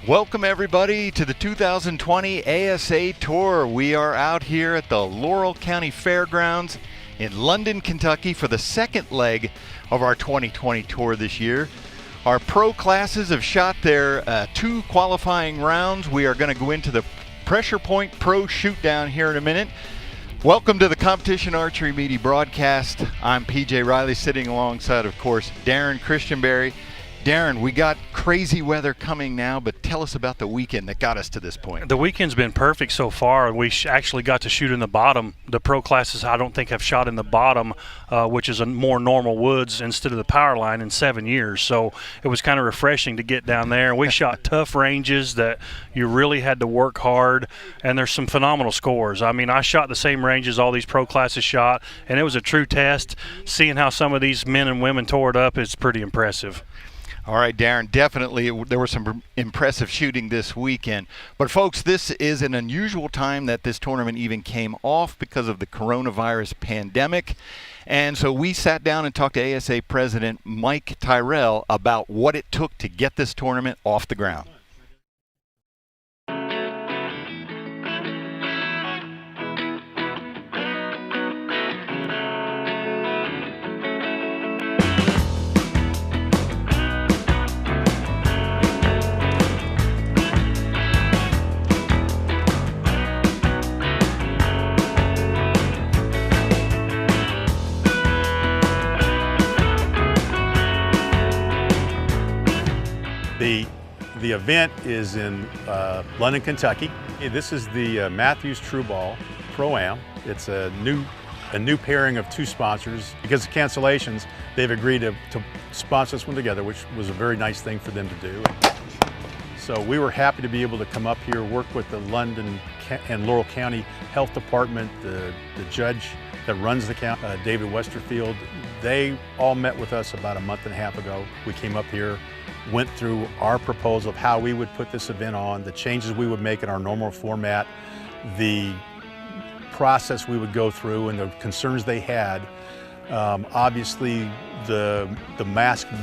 Welcome everybody to the 2020 ASA Tour. We are out here at the Laurel County Fairgrounds in London, Kentucky for the second leg of our 2020 tour this year. Our pro classes have shot their 2 qualifying rounds. We are going to go into the Pressure Point Pro Shootdown here in a minute. Welcome to the Competition Archery Media broadcast. I'm PJ Riley, sitting alongside, of course, Darren Christianberry. Darren, we got crazy weather coming now, but tell us about the weekend that got us to this point. The weekend's been perfect so far. We actually got to shoot in the bottom. The pro classes, I don't think, have shot in the bottom, which is a more normal woods instead of the power line in 7 years. So it was kind of refreshing to get down there. We shot tough ranges that you really had to work hard, and there's some phenomenal scores. I mean, I shot the same ranges all these pro classes shot, and it was a true test. Seeing how some of these men and women tore it up is pretty impressive. All right, Darren, definitely there was some impressive shooting this weekend. But folks, this is an unusual time that this tournament even came off because of the coronavirus pandemic. And so we sat down and talked to ASA President Mike Tyrell about what it took to get this tournament off the ground. The event is in London, Kentucky. This is the Mathews TRU Ball Pro-Am. It's a new pairing of 2 sponsors. Because of cancellations, they've agreed to sponsor this one together, which was a very nice thing for them to do. So we were happy to be able to come up here, work with the London and Laurel County Health Department, the judge that runs the county, David Westerfield. They all met with us about a month and a half ago. We came up here, went through our proposal of how we would put this event on, the changes we would make in our normal format, the process we would go through, and the concerns they had. Obviously, the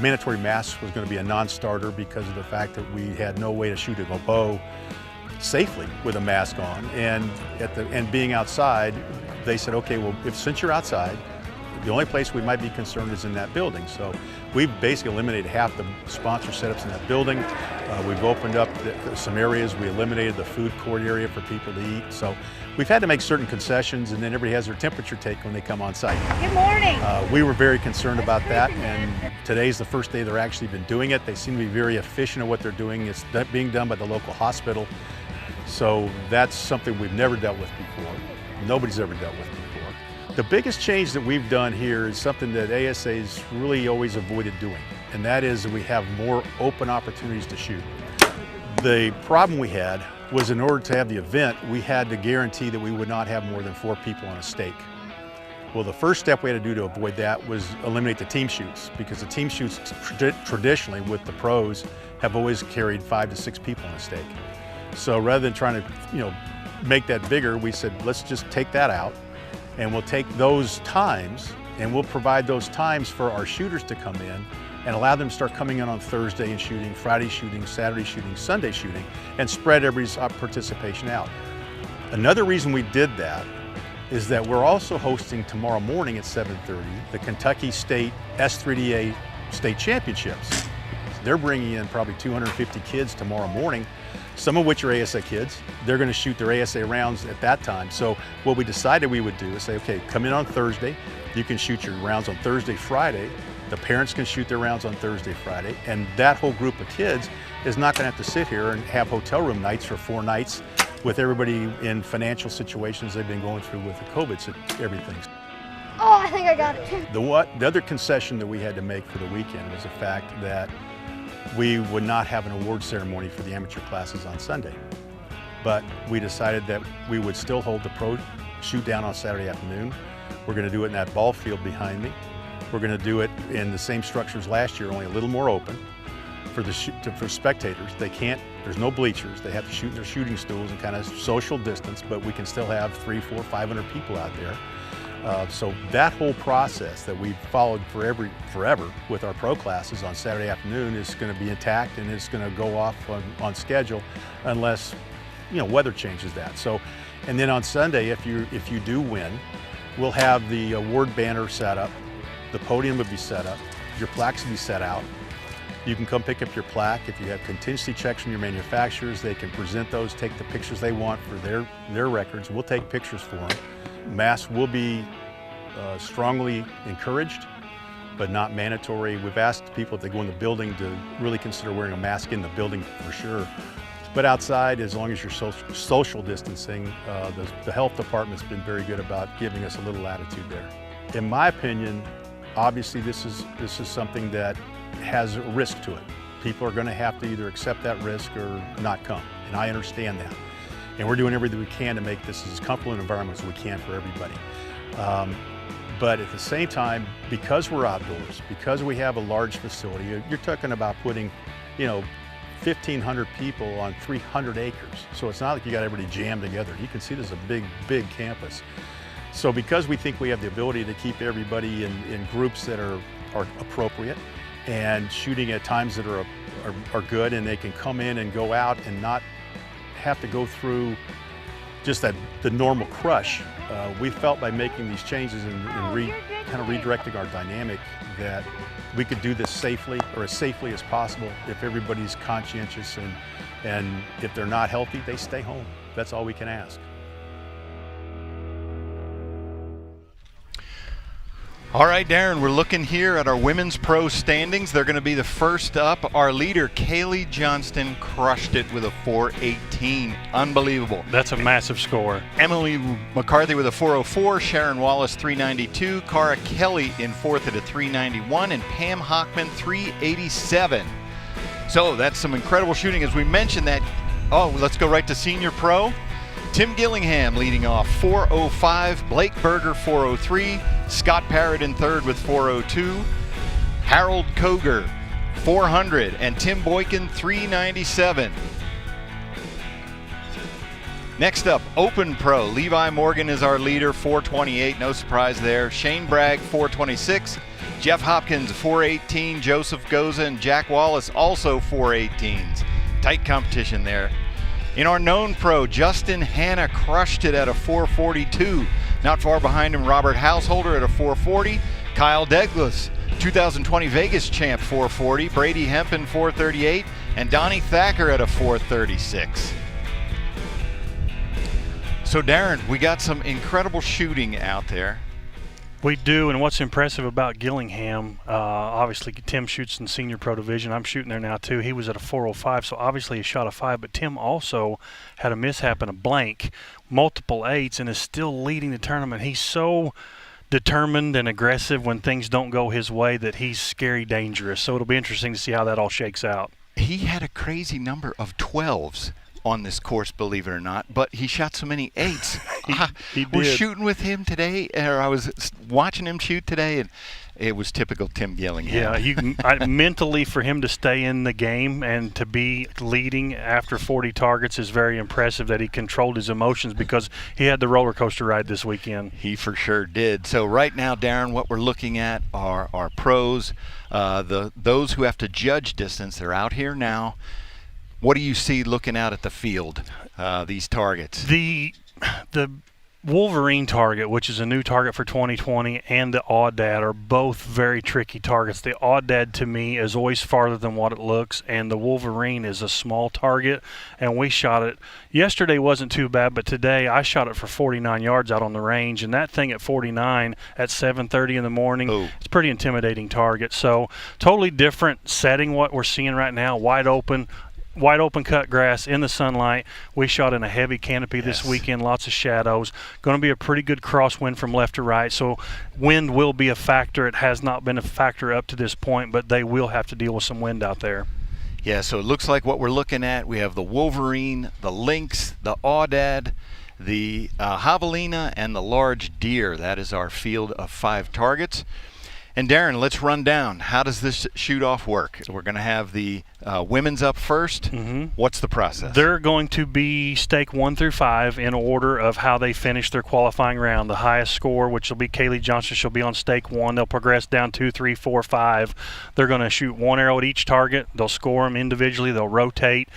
mandatory mask was going to be a non-starter because of the fact that we had no way to shoot a bow safely with a mask on. And being outside, they said, okay, well, since you're outside, the only place we might be concerned is in that building. So we've basically eliminated half the sponsor setups in that building. We've opened up some areas. We eliminated the food court area for people to eat. So we've had to make certain concessions, and then everybody has their temperature take when they come on site. Good morning. We were very concerned about that, and today's the first day they're actually been doing it. They seem to be very efficient at what they're doing. It's being done by the local hospital. So that's something we've never dealt with before. Nobody's ever dealt with before. The biggest change that we've done here is something that ASA's really always avoided doing, and that is that we have more open opportunities to shoot. The problem we had was, in order to have the event, we had to guarantee that we would not have more than 4 people on a stake. Well, the first step we had to do to avoid that was eliminate the team shoots, because the team shoots traditionally with the pros have always carried 5 to 6 people on a stake. So rather than trying to make that bigger, we said, let's just take that out, and we'll take those times and we'll provide those times for our shooters to come in and allow them to start coming in on Thursday and shooting, Friday shooting, Saturday shooting, Sunday shooting, and spread everybody's participation out. Another reason we did that is that we're also hosting tomorrow morning at 7:30 the Kentucky State S3DA State Championships. They're bringing in probably 250 kids tomorrow morning, some of which are ASA kids. They're going to shoot their ASA rounds at that time. So what we decided we would do is say, okay, come in on Thursday. You can shoot your rounds on Thursday, Friday. The parents can shoot their rounds on Thursday, Friday. And that whole group of kids is not going to have to sit here and have hotel room nights for 4 nights with everybody in financial situations they've been going through with the COVID, so everything. Oh, I think I got it. The other concession that we had to make for the weekend was the fact that we would not have an award ceremony for the amateur classes on Sunday. But we decided that we would still hold the pro shoot down on Saturday afternoon. We're going to do it in that ball field behind me. We're going to do it in the same structures last year, only a little more open. For spectators, there's no bleachers. They have to shoot in their shooting stools and kind of social distance, but we can still have 300, 400, 500 people out there. So that whole process that we've followed forever with our pro classes on Saturday afternoon is going to be intact, and it's going to go off on schedule unless weather changes that. So, and then on Sunday, if you do win, we'll have the award banner set up, the podium will be set up, your plaques will be set out. You can come pick up your plaque. If you have contingency checks from your manufacturers, they can present those, take the pictures they want for their records. We'll take pictures for them. Masks will be strongly encouraged, but not mandatory. We've asked people if they go in the building to really consider wearing a mask in the building for sure. But outside, as long as you're social distancing, the health department's been very good about giving us a little latitude there. In my opinion, obviously this is something that has a risk to it. People are going to have to either accept that risk or not come, and I understand that. And we're doing everything we can to make this as comfortable an environment as we can for everybody. But at the same time, because we're outdoors, because we have a large facility, you're talking about putting, 1,500 people on 300 acres. So it's not like you got everybody jammed together. You can see there's a big, big campus. So because we think we have the ability to keep everybody in groups that are appropriate and shooting at times that are good, and they can come in and go out and not have to go through just the normal crush. We felt by making these changes and kind of redirecting our dynamic that we could do this safely, or as safely as possible, if everybody's conscientious and if they're not healthy, they stay home. That's all we can ask. All right, Darren, we're looking here at our women's pro standings. They're going to be the first up. Our leader, Kayla Johnston, crushed it with a 418. Unbelievable. That's a massive score. Emily McCarthy with a 404, Sharon Wallace 392, Cara Kelly in fourth at a 391, and Pam Hockman 387. So that's some incredible shooting. As we mentioned that, let's go right to senior pro. Tim Gillingham leading off 405, Blake Berger 403, Scott Parrott in third with 402, Harold Koger 400, and Tim Boykin 397. Next up, Open Pro. Levi Morgan is our leader, 428, no surprise there. Shane Bragg 426, Jeff Hopkins 418, Joseph Goza and Jack Wallace also 418s. Tight competition there. In our known pro, Justin Hanna crushed it at a 442. Not far behind him, Robert Householder at a 440. Kyle Douglas, 2020 Vegas champ, 440. Brady Hemp in 438. And Donnie Thacker at a 436. So Darren, we got some incredible shooting out there. We do, and what's impressive about Gillingham, obviously Tim shoots in senior pro division. I'm shooting there now too. He was at a 405, so obviously he shot a 5, but Tim also had a mishap and a blank, multiple 8s, and is still leading the tournament. He's so determined and aggressive when things don't go his way that he's scary dangerous. So it'll be interesting to see how that all shakes out. He had a crazy number of 12s on this course, believe it or not, but he shot so many 8s. He did. We're shooting with him today, or I was watching him shoot today, and it was typical Tim Gillingham. Yeah, mentally for him to stay in the game and to be leading after 40 targets is very impressive, that he controlled his emotions, because he had the roller coaster ride this weekend. He for sure did. So right now, Darren, what we're looking at are our pros, those who have to judge distance. They're out here now. What do you see looking out at the field, these targets? The Wolverine target, which is a new target for 2020, and the Aoudad are both very tricky targets. The Aoudad, to me, is always farther than what it looks, and the Wolverine is a small target, and we shot it. Yesterday wasn't too bad, but today I shot it for 49 yards out on the range, and that thing at 49 at 7:30 in the morning, it's a pretty intimidating target. So totally different setting what we're seeing right now, wide open cut grass in the sunlight. We shot in a heavy canopy this weekend, lots of shadows. Going to be a pretty good crosswind from left to right, so wind will be a factor. It has not been a factor up to this point, but they will have to deal with some wind out there. Yeah, so it looks like what we're looking at, we have the Wolverine, the Lynx, the Aoudad, the Javelina, and the large deer. That is our field of 5 targets. And Darren, let's run down. How does this shoot-off work? We're going to have the women's up first. What's the process? They're going to be stake 1 through 5 in order of how they finish their qualifying round. The highest score, which will be Kayla Johnston, she'll be on stake 1. They'll progress down 2, 3, 4, 5. They're going to shoot 1 arrow at each target. They'll score them individually. They'll rotate.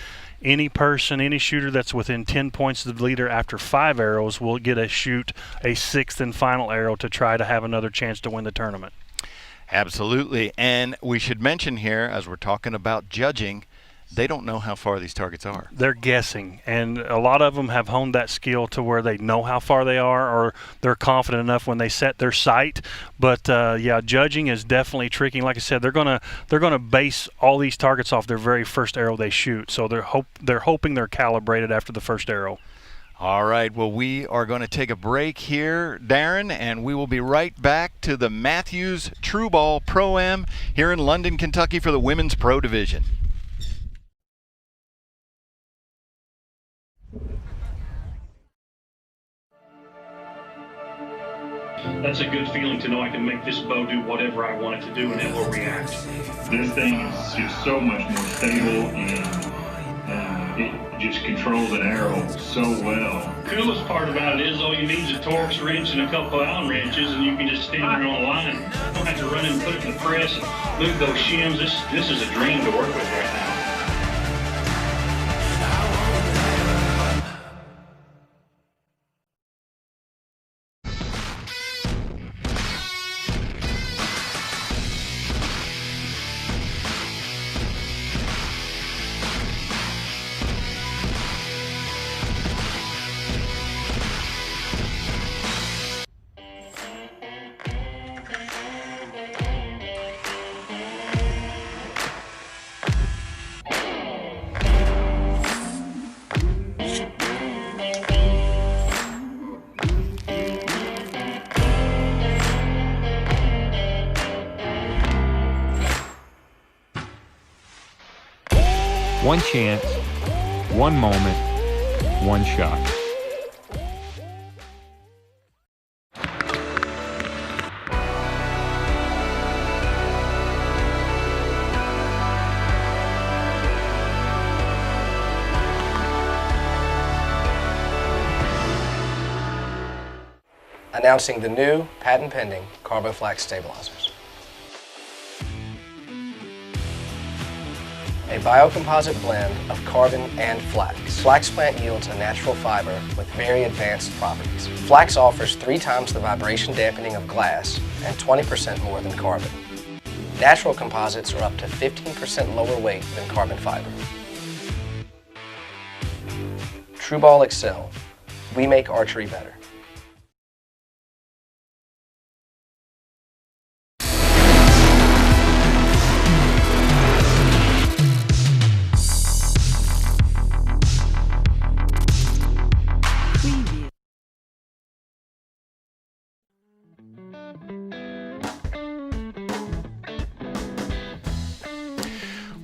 Any person, any shooter that's within 10 points of the leader after 5 arrows will get a shoot a 6th and final arrow to try to have another chance to win the tournament. Absolutely. And we should mention here, as we're talking about judging, they don't know how far these targets are. They're guessing, and a lot of them have honed that skill to where they know how far they are, or they're confident enough when they set their sight. But yeah, judging is definitely tricky. Like I said, they're gonna base all these targets off their very first arrow they shoot. So they're hoping they're calibrated after the first arrow. All right, well, we are going to take a break here, Darren, and we will be right back to the Mathews TRU Ball Pro-Am here in London, Kentucky for the Women's Pro Division. That's a good feeling to know I can make this bow do whatever I want it to do and it will react. This thing is just so much more stable, and it just controls an arrow so well. Coolest part about it is all you need is a Torx wrench and a couple of Allen wrenches, and you can just stand there on the line. You don't have to run and put it in the press and move those shims. This is a dream to work with right now. One chance, one moment, one shot. Announcing the new patent-pending Carboflex Stabilizers. A biocomposite blend of carbon and flax. Flax plant yields a natural fiber with very advanced properties. Flax offers 3 times the vibration dampening of glass and 20% more than carbon. Natural composites are up to 15% lower weight than carbon fiber. TRU Ball Excel. We make archery better.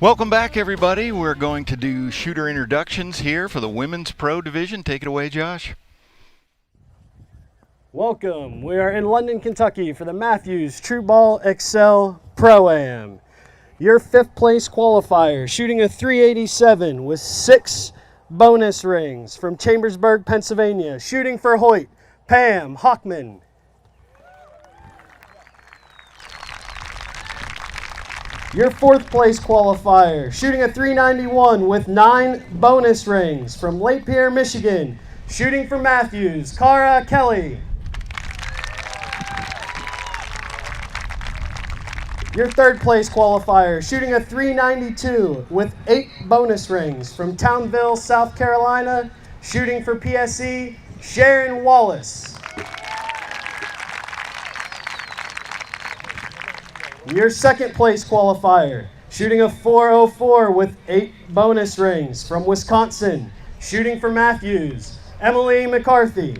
Welcome back, everybody. We're going to do shooter introductions here for the Women's Pro Division. Take it away, Josh. Welcome. We are in London, Kentucky for the Mathews TRU Ball Excel Pro-Am. Your 5th place qualifier, shooting a 387 with 6 bonus rings from Chambersburg, Pennsylvania. Shooting for Hoyt, Pam Hockman. Your 4th place qualifier, shooting a 391 with 9 bonus rings from Lake Pierre, Michigan. Shooting for Mathews, Cara Kelly. Your 3rd place qualifier, shooting a 392 with 8 bonus rings from Townville, South Carolina. Shooting for PSE, Sharon Wallace. Your 2nd place qualifier, shooting a 404 with 8 bonus rings from Wisconsin. Shooting for Mathews, Emily McCarthy.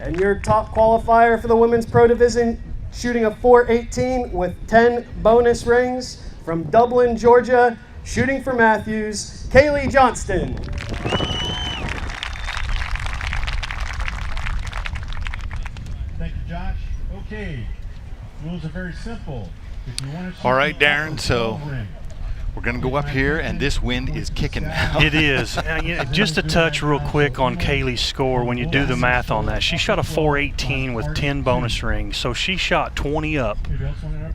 And your top qualifier for the Women's Pro Division, shooting a 418 with 10 bonus rings from Dublin, Georgia. Shooting for Mathews, Kayla Johnston. Josh. Okay. Rules are very simple. If you want to All right, Darren, so we're going to go up here, and this wind is kicking now. It is. Just a touch real quick on Kaylee's score when you do the math on that. She shot a 418 with 10 bonus rings, so she shot 20 up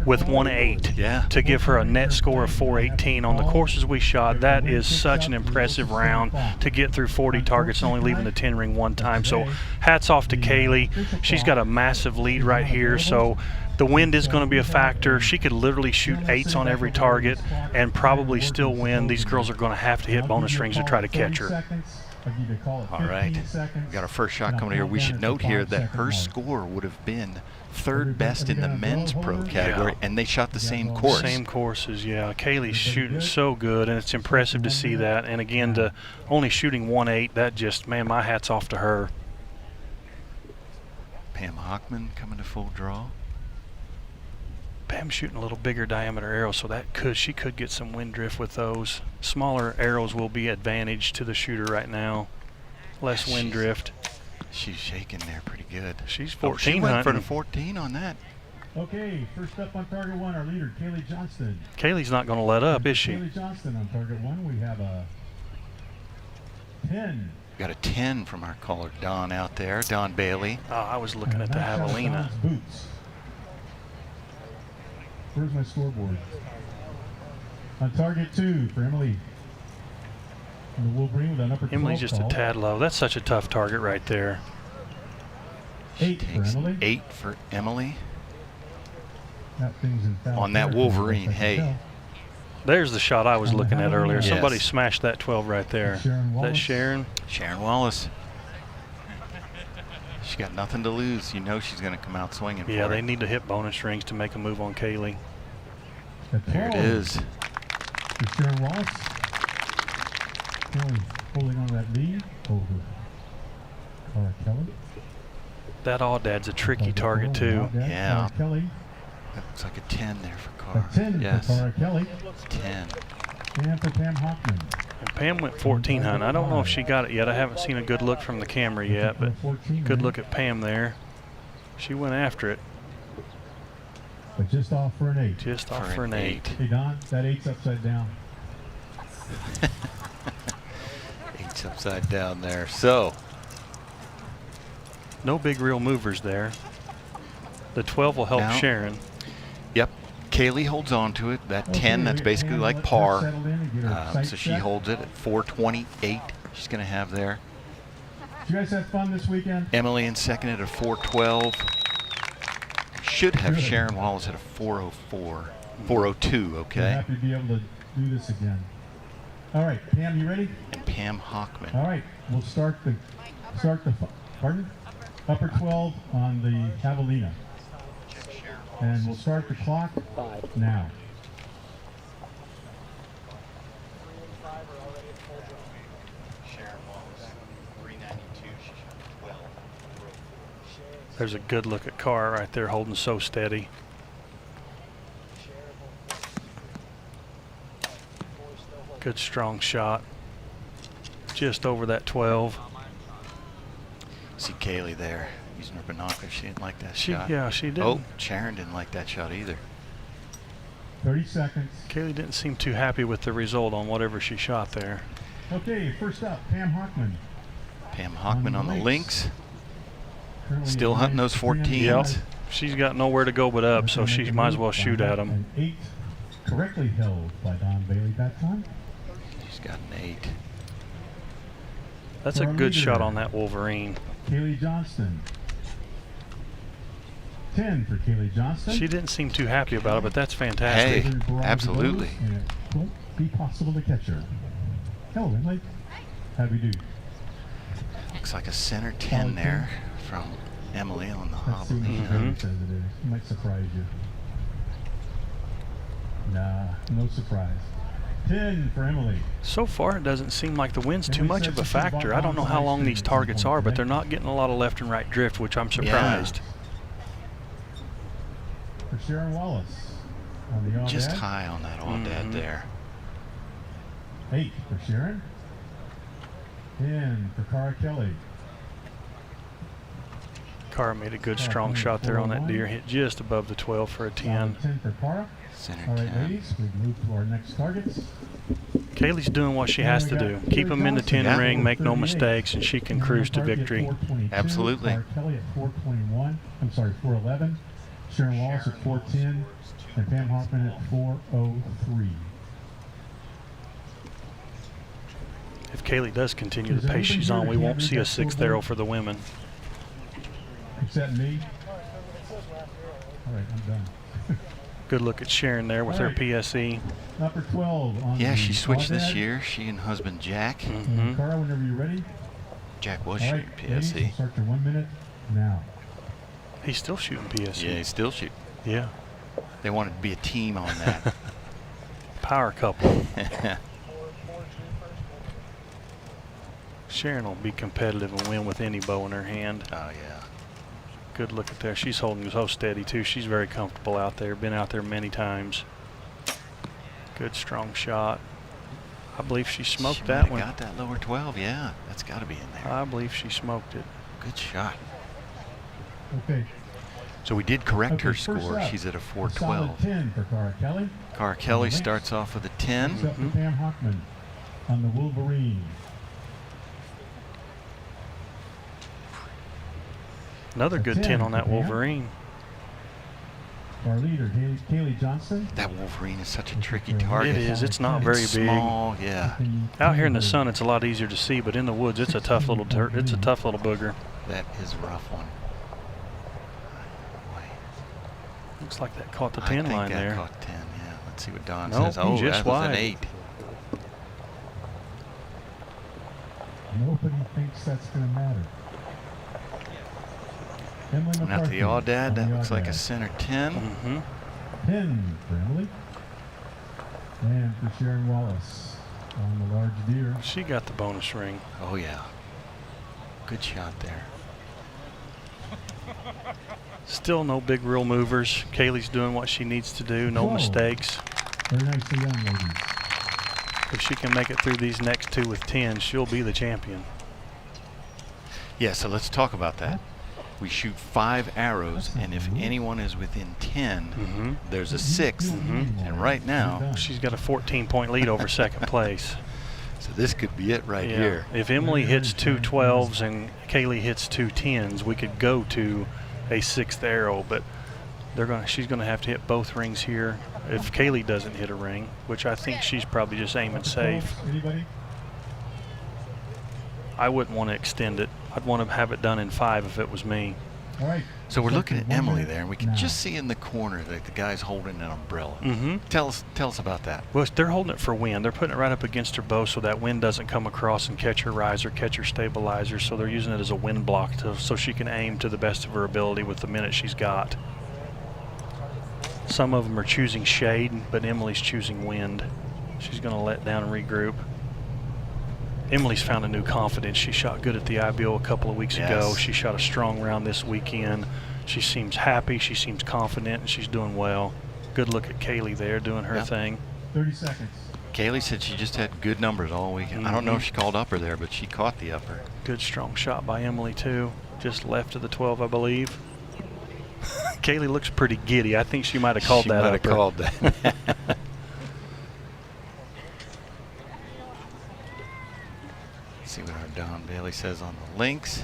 with 1.8 to give her a net score of 418. On the courses we shot, that is such an impressive round to get through 40 targets and only leaving the 10 ring one time. So hats off to Kaylee. She's got a massive lead right here, so the wind is going to be a factor. She could literally shoot 8s on every target and probably still win. These girls are going to have to hit bonus rings to try to catch her. All right, we got our first shot coming here. We should note here that her score would have been third best in the men's pro category, and they shot the same course. Same courses, yeah. Kaylee's shooting so good, and it's impressive to see that. And again, to only shooting 1.8, that just, man, my hat's off to her. Pam Hockman coming to full draw. Pam's shooting a little bigger diameter arrow, so that she could get some wind drift with those. Smaller arrows will be advantage to the shooter right now. Less wind drift. She's shaking there pretty good. She's 14 she went for hunting. the 14 on that. Okay, first up on target 1, our leader, Kayla Johnston. Kaylee's not going to let up, is she? Kayla Johnston on target 1. We have a 10. We got a 10 from our caller Don out there, Don Bailey. Oh, I was looking at the javelina. Boots. Where's my scoreboard? On target 2 for Emily. And the Wolverine with an upper 12 Emily's just a tad low. That's such a tough target right there. 8 for Emily. 8 for Emily. That thing's in foul on that territory, Wolverine, if I can hey. tell. There's the shot I was looking at earlier. Yes. Somebody smashed that 12 right there. Sharon Wallace. That's Sharon. Sharon Wallace. She got nothing to lose. You know she's going to come out swinging Yeah, for they it. need to hit bonus rings to make a move on Kaylee. There it is. For Sharon Wallace. Kelly holding on to that lead over Carr Kelly. That Audad's a tricky target too. Yeah. Kelly. That looks like a 10 there for Carr. A 10 yes. for Carr Kelly. 10. And for Pam Hockman. And Pam went 14 hunting. I don't know if she got it yet. I haven't seen a good look from the camera yet, but good look at Pam there. She went after it. But just off for an 8. Just off for an 8. Hey Don, that 8's upside down. 8's upside down there. So, no big real movers there. The 12 will help Now, Sharon. yep. Kaylee holds on to it. That 10, that's basically like par. So she holds it at 428. She's going to have there. Did you guys have fun this weekend? Emily in second at a 412. Should have Sharon Wallace at a 404. 402, We're okay? happy to be able to do this again. All right, Pam, you ready? And Pam Hockman. All right, we'll start the upper 12 on the javelina. And we'll start the clock now. There's a good look at Carr right there holding so steady. Good strong shot. Just over that 12. See Kaylee there using her binoculars. She didn't like that shot. Yeah, she did. Oh, Sharon didn't like that shot either. 30 seconds. Kaylee didn't seem too happy with the result on whatever she shot there. Okay, first up, Pam Hockman. Pam Hockman on the links. Currently Still hunting those 14s. Yep. She's got nowhere to go but up, so she might as well shoot at them. An 8 correctly held by Don Bailey that time. She's got an 8. That's a good shot on that Wolverine. Kayla Johnston. 10 for Kayla Johnston. She didn't seem too happy about it, but that's fantastic. Hey, absolutely. And it won't be possible to catch her. Hello, Emily. How do we do? Looks like a center 10 there from Emily on the Let's see hobble. what the code says it is. It might surprise you. Nah, no surprise. 10 for Emily. So far, it doesn't seem like the wind's too much of a factor. I don't know how long these targets are, but they're not getting a lot of left and right drift, which I'm surprised. For Sharon Wallace on the Audad. Just high on that Audad there. 8 for Sharon. 10 for Carr Kelly. Carr made a good strong shot there on that deer. Hit just above the 12 for a 10. 10 for Carr. Center All right, 10. ladies, we've moved to our next targets. Kaylee's doing what she has to do. Keep them in the 10 Yeah. ring, make no mistakes, and she can cruise to victory. Absolutely. Carr Kelly at 421. I'm sorry, 411. Sharon Wallace at 410. And Pam Hoffman at 403. If Kaylee does continue the pace she's on, we won't see a 6th arrow for the women. Except me. All right, I'm done. Good look at Sharon there with her PSE. Number 12 on Yeah, the she switched this Crawdad. year. She and husband Jack. Mm-hmm. Carr, whenever you're ready. Jack was All shooting right, ladies, we'll PSE. start your 1 minute now. He's still shooting PSE. Yeah, he's still shooting. Yeah. They wanted to be a team on that. Power couple. Sharon will be competitive and win with any bow in her hand. Oh, yeah. Good look at there. She's holding so steady too. She's very comfortable out there. Been out there many times. Good strong shot. I believe she smoked She that might one. have got that lower 12. Yeah, that's got to be in there. I believe she smoked it. Good shot. Okay. So we did correct her Okay, first score. up, She's at a a 412. solid 10 for Carr Kelly. Carr Kelly starts off with a 10. Except for Pam Hoffman on the Wolverine. Another good 10 on that Wolverine. Our leader, Kayla Johnston. That Wolverine is such a tricky target. It is. It's not very It's big. small, yeah. Out here in the sun, it's a lot easier to see, but in the woods, it's a tough little it's a tough little booger. That is a rough one. Looks like that caught the I 10 think line that there. caught 10, yeah. Let's see what Don Nope, says. Oh, just that was an wide. 8. Nobody thinks that's going to matter. Emily Not McCarthy the Audad. on That the looks like a Audad. center 10. Mm-hmm. 10 for Emily. And for Sharon Wallace on the large deer. She got the bonus ring. Oh, yeah. Good shot there. Still no big real movers. Kaylee's doing what she needs to do. No Whoa. mistakes. Very nicely done, ladies. If she can make it through these next 2 with 10, she'll be the champion. Yeah, so let's talk about that. We shoot 5 arrows, and if anyone is within 10, there's a 6th. And right now, She's got a 14-point lead over second place. so this could be it right here. If Emily hits 2 12s and Kaylee hits 2 10s, we could go to a 6th arrow, but she's gonna have to hit both rings here if Kaylee doesn't hit a ring, which I think she's probably just aiming safe. Anybody? I wouldn't want to extend it. I'd want to have it done in 5 if it was me. All right. So we're looking at 1 Emily minute there, and we can now. just see in the corner that the guy's holding an umbrella. Mm-hmm. Tell us about that. Well, they're holding it for wind. They're putting it right up against her bow so that wind doesn't come across and catch her riser, catch her stabilizer. So they're using it as a wind block so she can aim to the best of her ability with the minute she's got. Some of them are choosing shade, but Emily's choosing wind. She's going to let down and regroup. Emily's found a new confidence. She shot good at the IBO a couple of weeks ago. She shot a strong round this weekend. She seems happy. She seems confident, and she's doing well. Good look at Kaylee there doing her thing. 30 seconds. Kaylee said she just had good numbers all weekend. I don't know if she called upper there, but she caught the upper. Good strong shot by Emily too. Just left of the 12, I believe. Kaylee looks pretty giddy. I think she might have called She that might upper. have called that. See what our Don Bailey says on the links.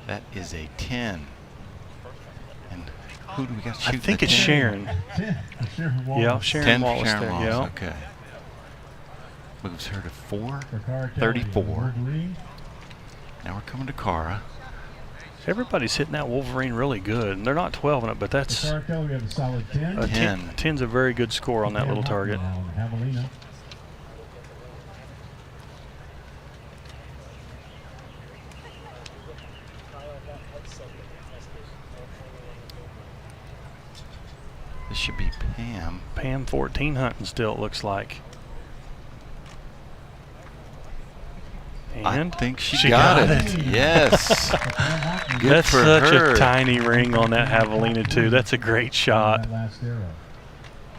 That is a 10. And who do we got shooting? I think the it's 10? Sharon. 10 for Sharon Wallace. Yeah, Sharon 10 for Wallace Sharon there. Wallace, Yeah. okay. Moves her to 4. For Carr Kelly, 34. Wolverine. Now we're coming to Cara. Everybody's hitting that Wolverine really good. And they're not 12 in it, but that's For Carr Kelly, we have a solid 10. a 10. 10's a very good score on that little target. Javelina. This should be Pam. Pam 14 hunting still, it looks like. And I think she got it. Yes. Good That's for such her. a tiny ring on that Javelina too. That's a great shot. That last arrow.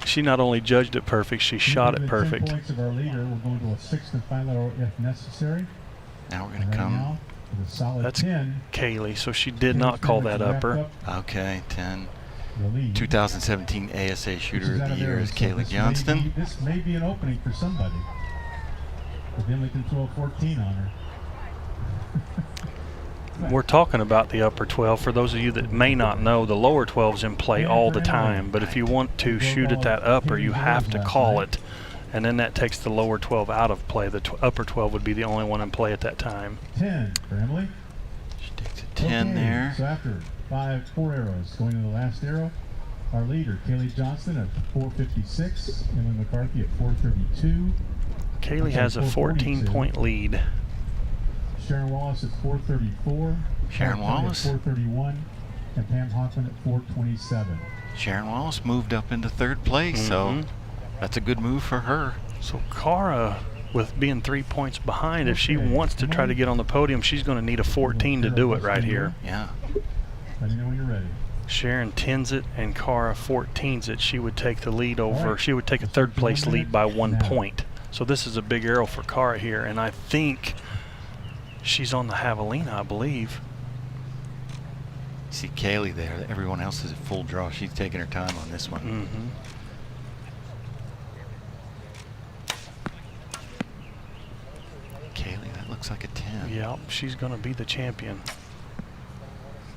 She not only judged it perfect, she shot it Within perfect. 10 points of our leader. We're going to a 6th and final arrow if necessary. Now we're going to Right come now, with a solid That's 10. Kaylee, so she did not call that upper. Okay, 10. The lead. 2017 ASA Shooter of the Year is So Kayla this Johnston. This may be an opening for somebody. But then we can throw a 14 on her. We're talking about the upper 12. For those of you that may not know, the lower 12's in play all the time. But if you want to shoot at that upper, you have to call it. And then that takes the lower 12 out of play. The upper 12 would be the only one in play at that time. 10 for Emily. She takes a 10 there. So after 4 arrows, going to the last arrow, our leader, Kayla Johnston at 456, Emily McCarthy at 432. Kaylee has a 14-point lead. Sharon Wallace at 434. Sharon Wallace? At 431. And Pam Hoffman at 427. Sharon Wallace moved up into third place, so that's a good move for her. So Cara, with being 3 points behind, if she wants to try to get on the podium, she's going to need a 14 to do it right here. Yeah. Let me know when you're ready. Sharon 10s it and Cara 14s it. She would take the lead over. She would take a third place lead by 1 point. So this is a big arrow for Cara here, and I think she's on the javelina, I believe. See Kaylee there. Everyone else is at full draw. She's taking her time on this one. Mm-hmm. Kaylee, that looks like a 10. Yep, she's going to be the champion.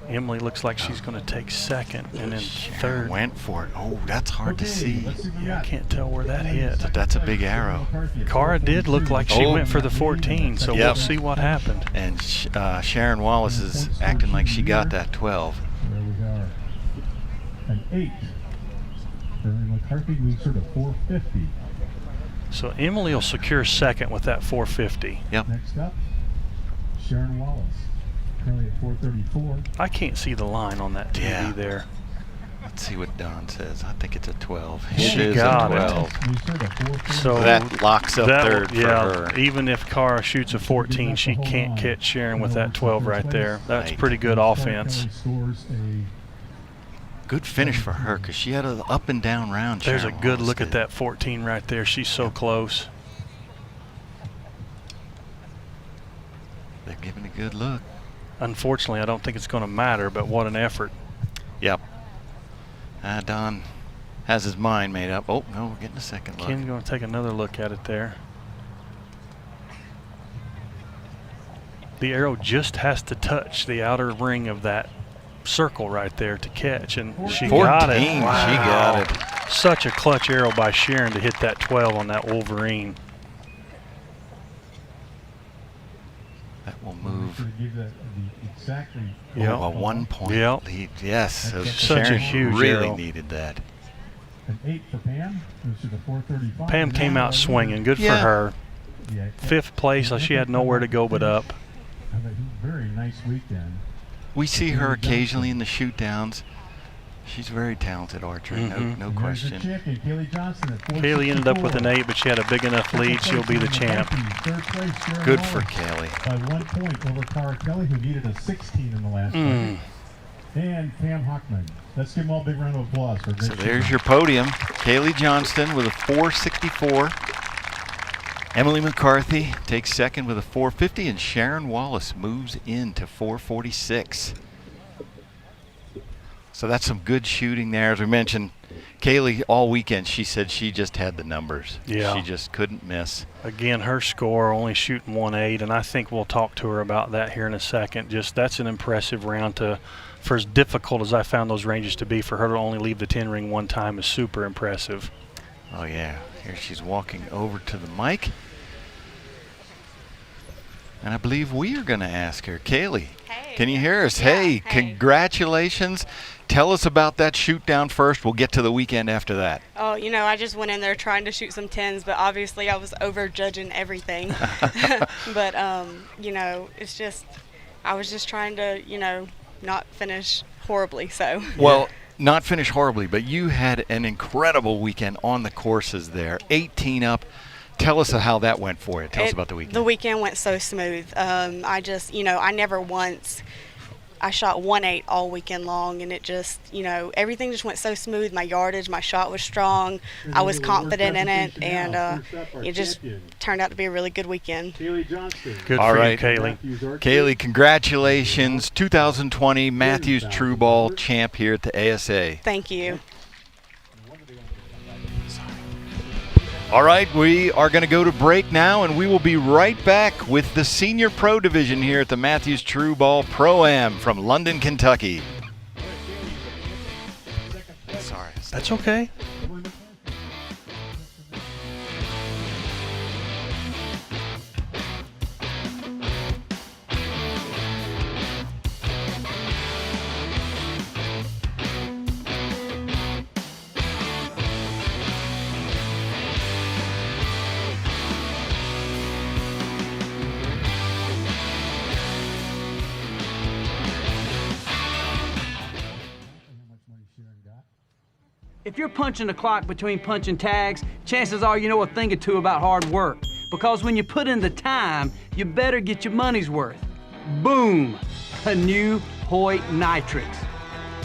Emily looks like she's going to take second, and then Sharon third. went for it. Oh, that's hard to see. Yeah, I can't tell where that hit. But that's a big arrow. Cara did look like she went for the 14, so we'll see what happened. And Sharon Wallace is acting like she got that 12. There we are. An 8. McCarthy moves her to 450. So Emily will secure second with that 450. Yep. Next up, Sharon Wallace. Currently at 434. I can't see the line on that TV there. Let's see what Don says. I think it's a 12. She It is got a it. 12. So that locks up third for yeah, her. Even if Cara shoots a 14, she can't catch Sharon with that 12 right there. That's pretty good offense. Good finish for her because she had an up and down round. There's Sharon a good Wallace look did. at that 14 right there. She's so close. They're giving a good look. Unfortunately, I don't think it's going to matter, but what an effort. Yep. Don has his mind made up. Oh, no, we're getting a second look. Ken's going to take another look at it there. The arrow just has to touch the outer ring of that circle right there to catch, and she 14, got it. She got it. Such a clutch arrow by Sharon to hit that 12 on that Wolverine. That will move. Yep. Oh, a 1 point Yep. lead. Yes. So Such a Sharon huge really arrow. needed that. An 8 for Pam. Moves to the 435. Pam came out swinging. Good for her. Yeah. 5th place, so she had nowhere to go but up. Very nice weekend. We see her occasionally in the shoot-downs. She's a very talented archer, no question. Kaylee ended up with an 8, but she had a big enough lead. She'll be the champ. Good for Kaylee. By 1 point over Carr Kelly, who needed a 16 in the last fight. And Pam Hockman. Let's give them all a big round of applause for So there's your podium. Kayla Johnston with a 464. Emily McCarthy takes second with a 450, and Sharon Wallace moves into 446. So that's some good shooting there. As we mentioned, Kaylee all weekend, she said she just had the numbers. Yeah. She just couldn't miss. Again, her score only shooting 1.8, and I think we'll talk to her about that here in a second. Just that's an impressive round for as difficult as I found those ranges to be, for her to only leave the 10 ring one time is super impressive. Oh yeah, here she's walking over to the mic. And I believe we are going to ask her. Kaylee, can you hear us? Hey, congratulations. Tell us about that shoot down first. We'll get to the weekend after that. Oh, you know, I just went in there trying to shoot some 10s, but obviously I was over judging everything. But, you know, it's just, I was just trying to, you know, not finish horribly, so. Well, not finish horribly, but you had an incredible weekend on the courses there. 18 up. Tell us how that went for you. Tell us about the weekend. The weekend went so smooth. I just, you know, I never once I shot 1.8 all weekend long, and it just, everything just went so smooth. My yardage, my shot was strong. I was confident in it, and it just turned out to be a really good weekend. Kayla Johnston. Good All for right. you, Kaylee. Kaylee, congratulations. 2020 Mathews True Ball champ here at the ASA. Thank you. All right, we are going to go to break now, and we will be right back with the Senior Pro Division here at the Mathews True Ball Pro-Am from London, Kentucky. Sorry. That's okay. If you're punching the clock between punching tags, chances are you know a thing or two about hard work. Because when you put in the time, you better get your money's worth. Boom! A new Hoyt Nitrix.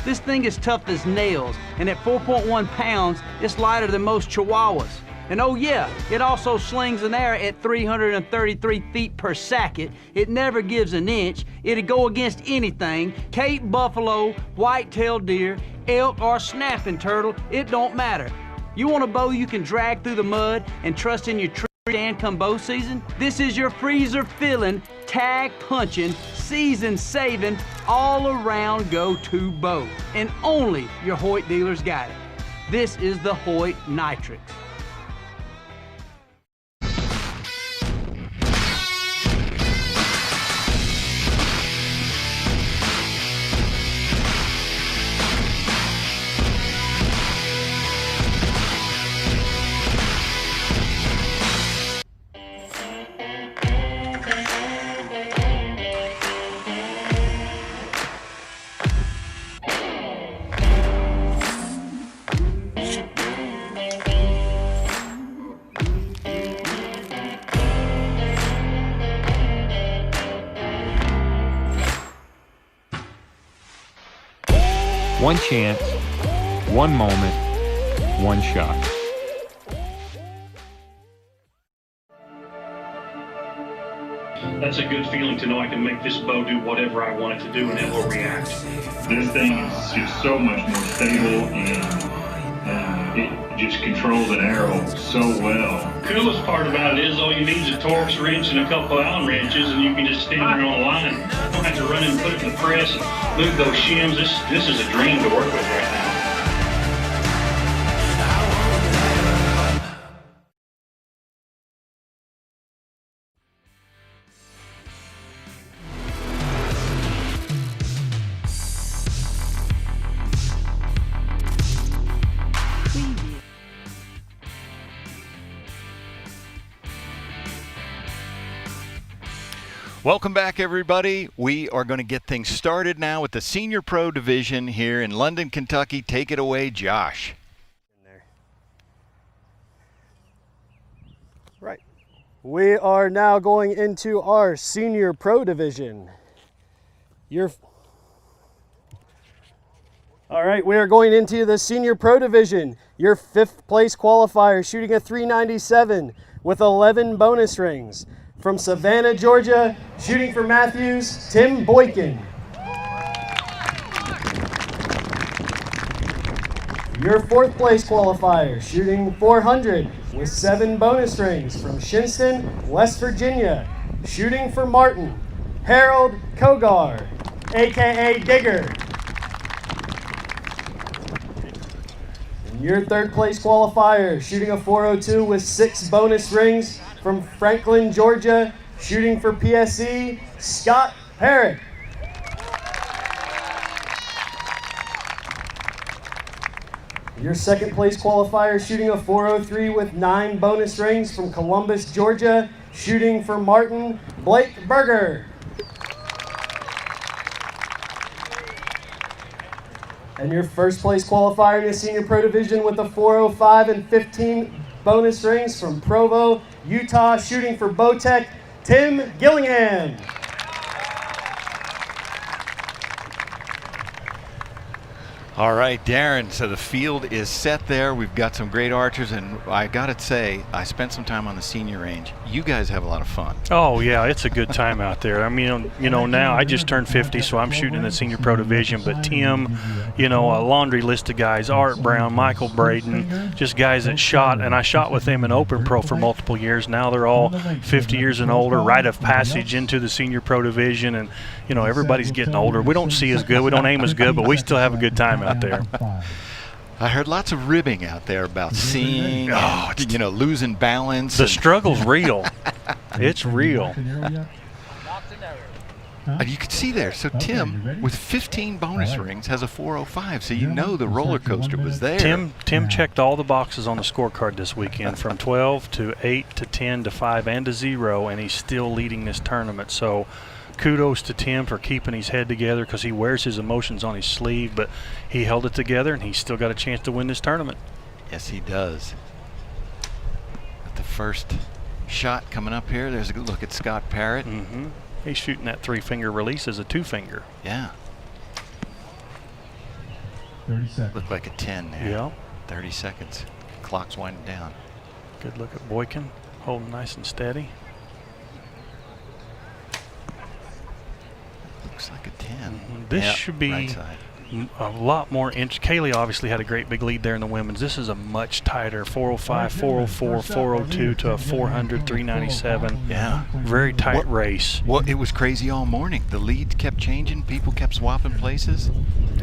This thing is tough as nails, and at 4.1 pounds, it's lighter than most Chihuahuas. And oh yeah, it also slings in air at 333 feet per second. It never gives an inch. It'll go against anything, Cape buffalo, white-tailed deer, elk, or snapping turtle, it don't matter. You want a bow you can drag through the mud and trust in your tree stand come bow season? This is your freezer filling, tag punching, season saving, all around go-to bow. And only your Hoyt dealers got it. This is the Hoyt Nitrix. One chance, one moment, one shot. That's a good feeling to know I can make this bow do whatever I want it to do and it will react. This thing is just so much more stable, and it just controls an arrow so well. Coolest part about it is all you need is a Torx wrench and a couple of Allen wrenches, and you can just stand there on the line. You don't have to run in and put it in the press and move those shims. This is a dream to work with right now. Welcome back, everybody. We are going to get things started now with the Senior Pro Division here in London, Kentucky. Take it away, Josh. Right. We are now going into our Senior Pro Division. All right, we are going into the Senior Pro Division. Your 5th place qualifier shooting a 397 with 11 bonus rings. From Savannah, Georgia, shooting for Mathews, Tim Boykin. Your 4th place qualifier, shooting 400 with 7 bonus rings. From Shinston, West Virginia, shooting for Martin, Harold Kogar, AKA Digger. And your 3rd place qualifier, shooting a 402 with 6 bonus rings. From Franklin, Georgia, shooting for PSE, Scott Herrick. Your 2nd place qualifier, shooting a 403 with 9 bonus rings. From Columbus, Georgia, shooting for Martin, Blake Barger. And your 1st place qualifier in the Senior Pro Division with a 405 and 15 bonus rings. From Provo, Utah, shooting for Bowtech, Tim Gillingham. All right, Darren, so the field is set there. We've got some great archers, and I got to say, I spent some time on the senior range. You guys have a lot of fun. Oh, yeah, it's a good time out there. I mean, you know, now I just turned 50, so I'm shooting in the senior pro division, but Tim, you know, a laundry list of guys, Art Brown, Michael Braden, just guys that shot, and I shot with them in open pro for multiple years. Now they're all 50 years and older, rite of passage into the senior pro division, and, you know, everybody's getting older. We don't see as good, we don't aim as good, but we still have a good time out there. I heard lots of ribbing out there about seeing, you know, losing balance. The struggle's real. It's real. You can see there. So Tim, with 15 bonus rings, has a 405. So you know the roller coaster was there. Tim checked all the boxes on the scorecard this weekend, from 12 to 8 to 10 to 5 and to 0, and he's still leading this tournament. So kudos to Tim for keeping his head together, because he wears his emotions on his sleeve, but he held it together, and he's still got a chance to win this tournament. Yes, he does. Got the first shot coming up here. There's a good look at Scott Parrott. Mm-hmm. He's shooting that 3-finger release as a 2-finger. Yeah. 30 seconds. Looked like a 10 there. Yeah. 30 seconds. Clock's winding down. Good look at Boykin, holding nice and steady. Looks like a 10. Mm-hmm. This should be right side. A lot more Kaylee obviously had a great big lead there in the women's. This is a much tighter 405, 404, 402 to a 400, 397. Yeah. Very tight race. Well, it was crazy all morning. The lead kept changing. People kept swapping places.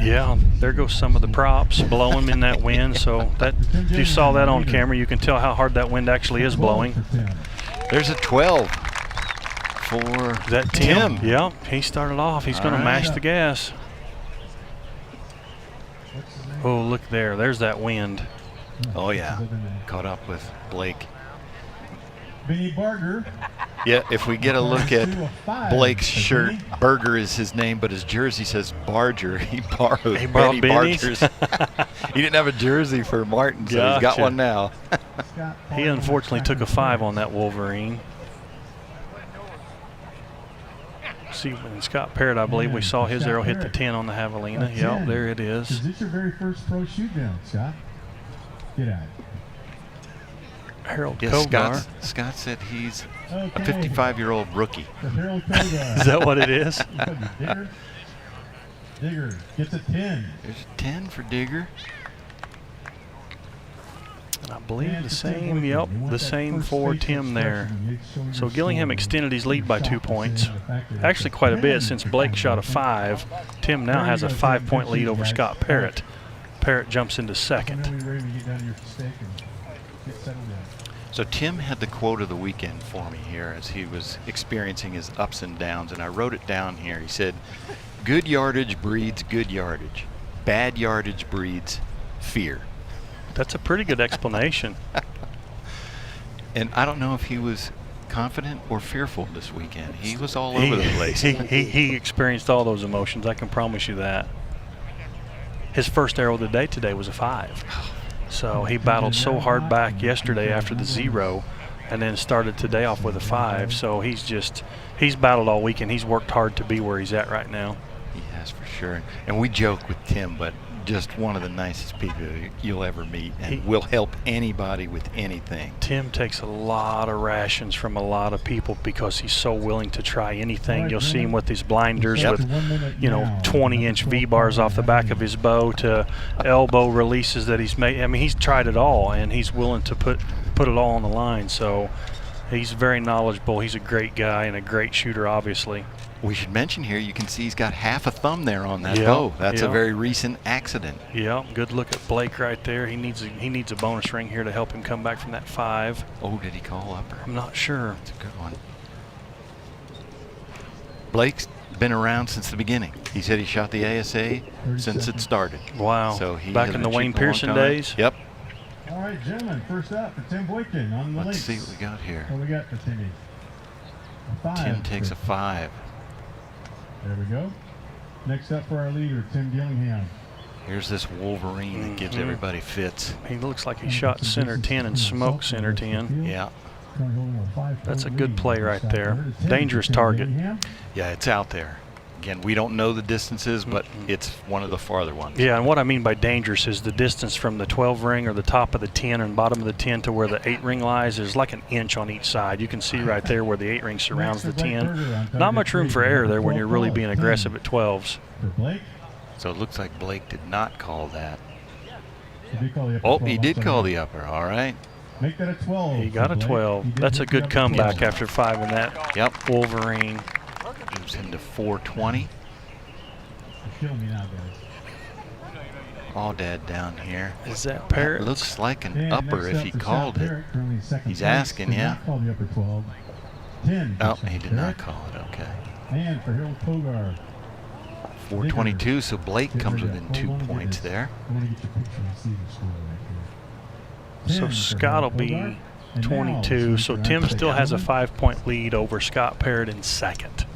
Yeah, there goes some of the props blowing in that wind. So that, if you saw that on camera, you can tell how hard that wind actually is blowing. There's a 12 for that Tim. Yeah, he started off. He's going to mash the gas. Oh, look there. There's that wind. Oh, yeah. Caught up with Blake. Barger. Yeah, if we get a look at Blake's shirt, Barger is his name, but his jersey says Barger. He borrowed Benny Barger's. He didn't have a jersey for Martin, so he's got one now. He unfortunately took a 5 on that Wolverine. See, when Scott Parrott, I believe we saw his arrow hit the 10 on the Javelina. Yep, there it is. Is this your very first pro shoot down, Scott? Get at it. Harold Yes, Kogar. Scott said he's a 55-year-old rookie. Is that what it is? Digger gets a 10. There's a 10 for Digger. And I believe the same, yep, the same for Tim there. So Gillingham extended his lead by 2 points. Actually quite a bit, since Blake shot a 5. Tim now has a 5-point lead over Scott Parrott. Parrott jumps into second. So Tim had the quote of the weekend for me here as he was experiencing his ups and downs, and I wrote it down here. He said, "Good yardage breeds good yardage. Bad yardage breeds fear." That's a pretty good explanation. And I don't know if he was confident or fearful this weekend. He was all over the place. He experienced all those emotions, I can promise you that. His first arrow of the day today was a 5. So he battled so hard back yesterday after the 0, and then started today off with a 5. So he's battled all weekend. He's worked hard to be where he's at right now. He has, for sure. And we joke with Tim, but just one of the nicest people you'll ever meet, and will help anybody with anything. Tim takes a lot of rations from a lot of people because he's so willing to try anything. You'll see him with these blinders with, you know, 20-inch V-bars off the back of his bow to elbow releases that he's made. I mean, he's tried it all, and he's willing to put it all on the line. So he's very knowledgeable. He's a great guy and a great shooter, obviously. We should mention here, you can see he's got half a thumb there on that bow. That's a very recent accident. Yeah, good look at Blake right there. He needs a bonus ring here to help him come back from that 5. Oh, did he call up? I'm not sure. It's a good one. Blake's been around since the beginning. He said he shot the ASA since it started. Wow. So he back in the Wayne Pearson days? Yep. All right, gentlemen, first up for Tim Boykin on the Let's see what we got here. What we got for Timmy? A 5. Tim takes a 5. There we go. Next up for our leader, Tim Gillingham. Here's this Wolverine that gives everybody fits. He looks like he shot center 10 and smoked center 10. Yeah. That's a good play right there. Dangerous target. Yeah, it's out there. Again, we don't know the distances, but it's one of the farther ones. Yeah, and what I mean by dangerous is the distance from the 12 ring or the top of the 10 and bottom of the 10 to where the 8 ring lies is like an inch on each side. You can see right there where the 8 ring surrounds the 10. Not much room for error there when you're really being aggressive at 12s. So it looks like Blake did not call that. Oh, he did call the upper. All right. Make that a 12. He got a 12. That's a good comeback after 5 in that. Yep. Wolverine. Moves him to 420. Kill me now, guys. Audad down here. Is that Parrott? That looks like an And upper next if up he for called Scott it. Parrott, currently second He's place, asking, did yeah. not call the upper 12. 10. Oh, for he Scott did not Parrott. call it. Okay. And for Harold Kogar. 422, so Blake comes within 2 points there. I want to get your picture and see the score right here. So 10 for Scott will Harold be Kogar. And now, 22. So for Tim Untitled still has a Chapter. 5-point lead over Scott Parrott in second.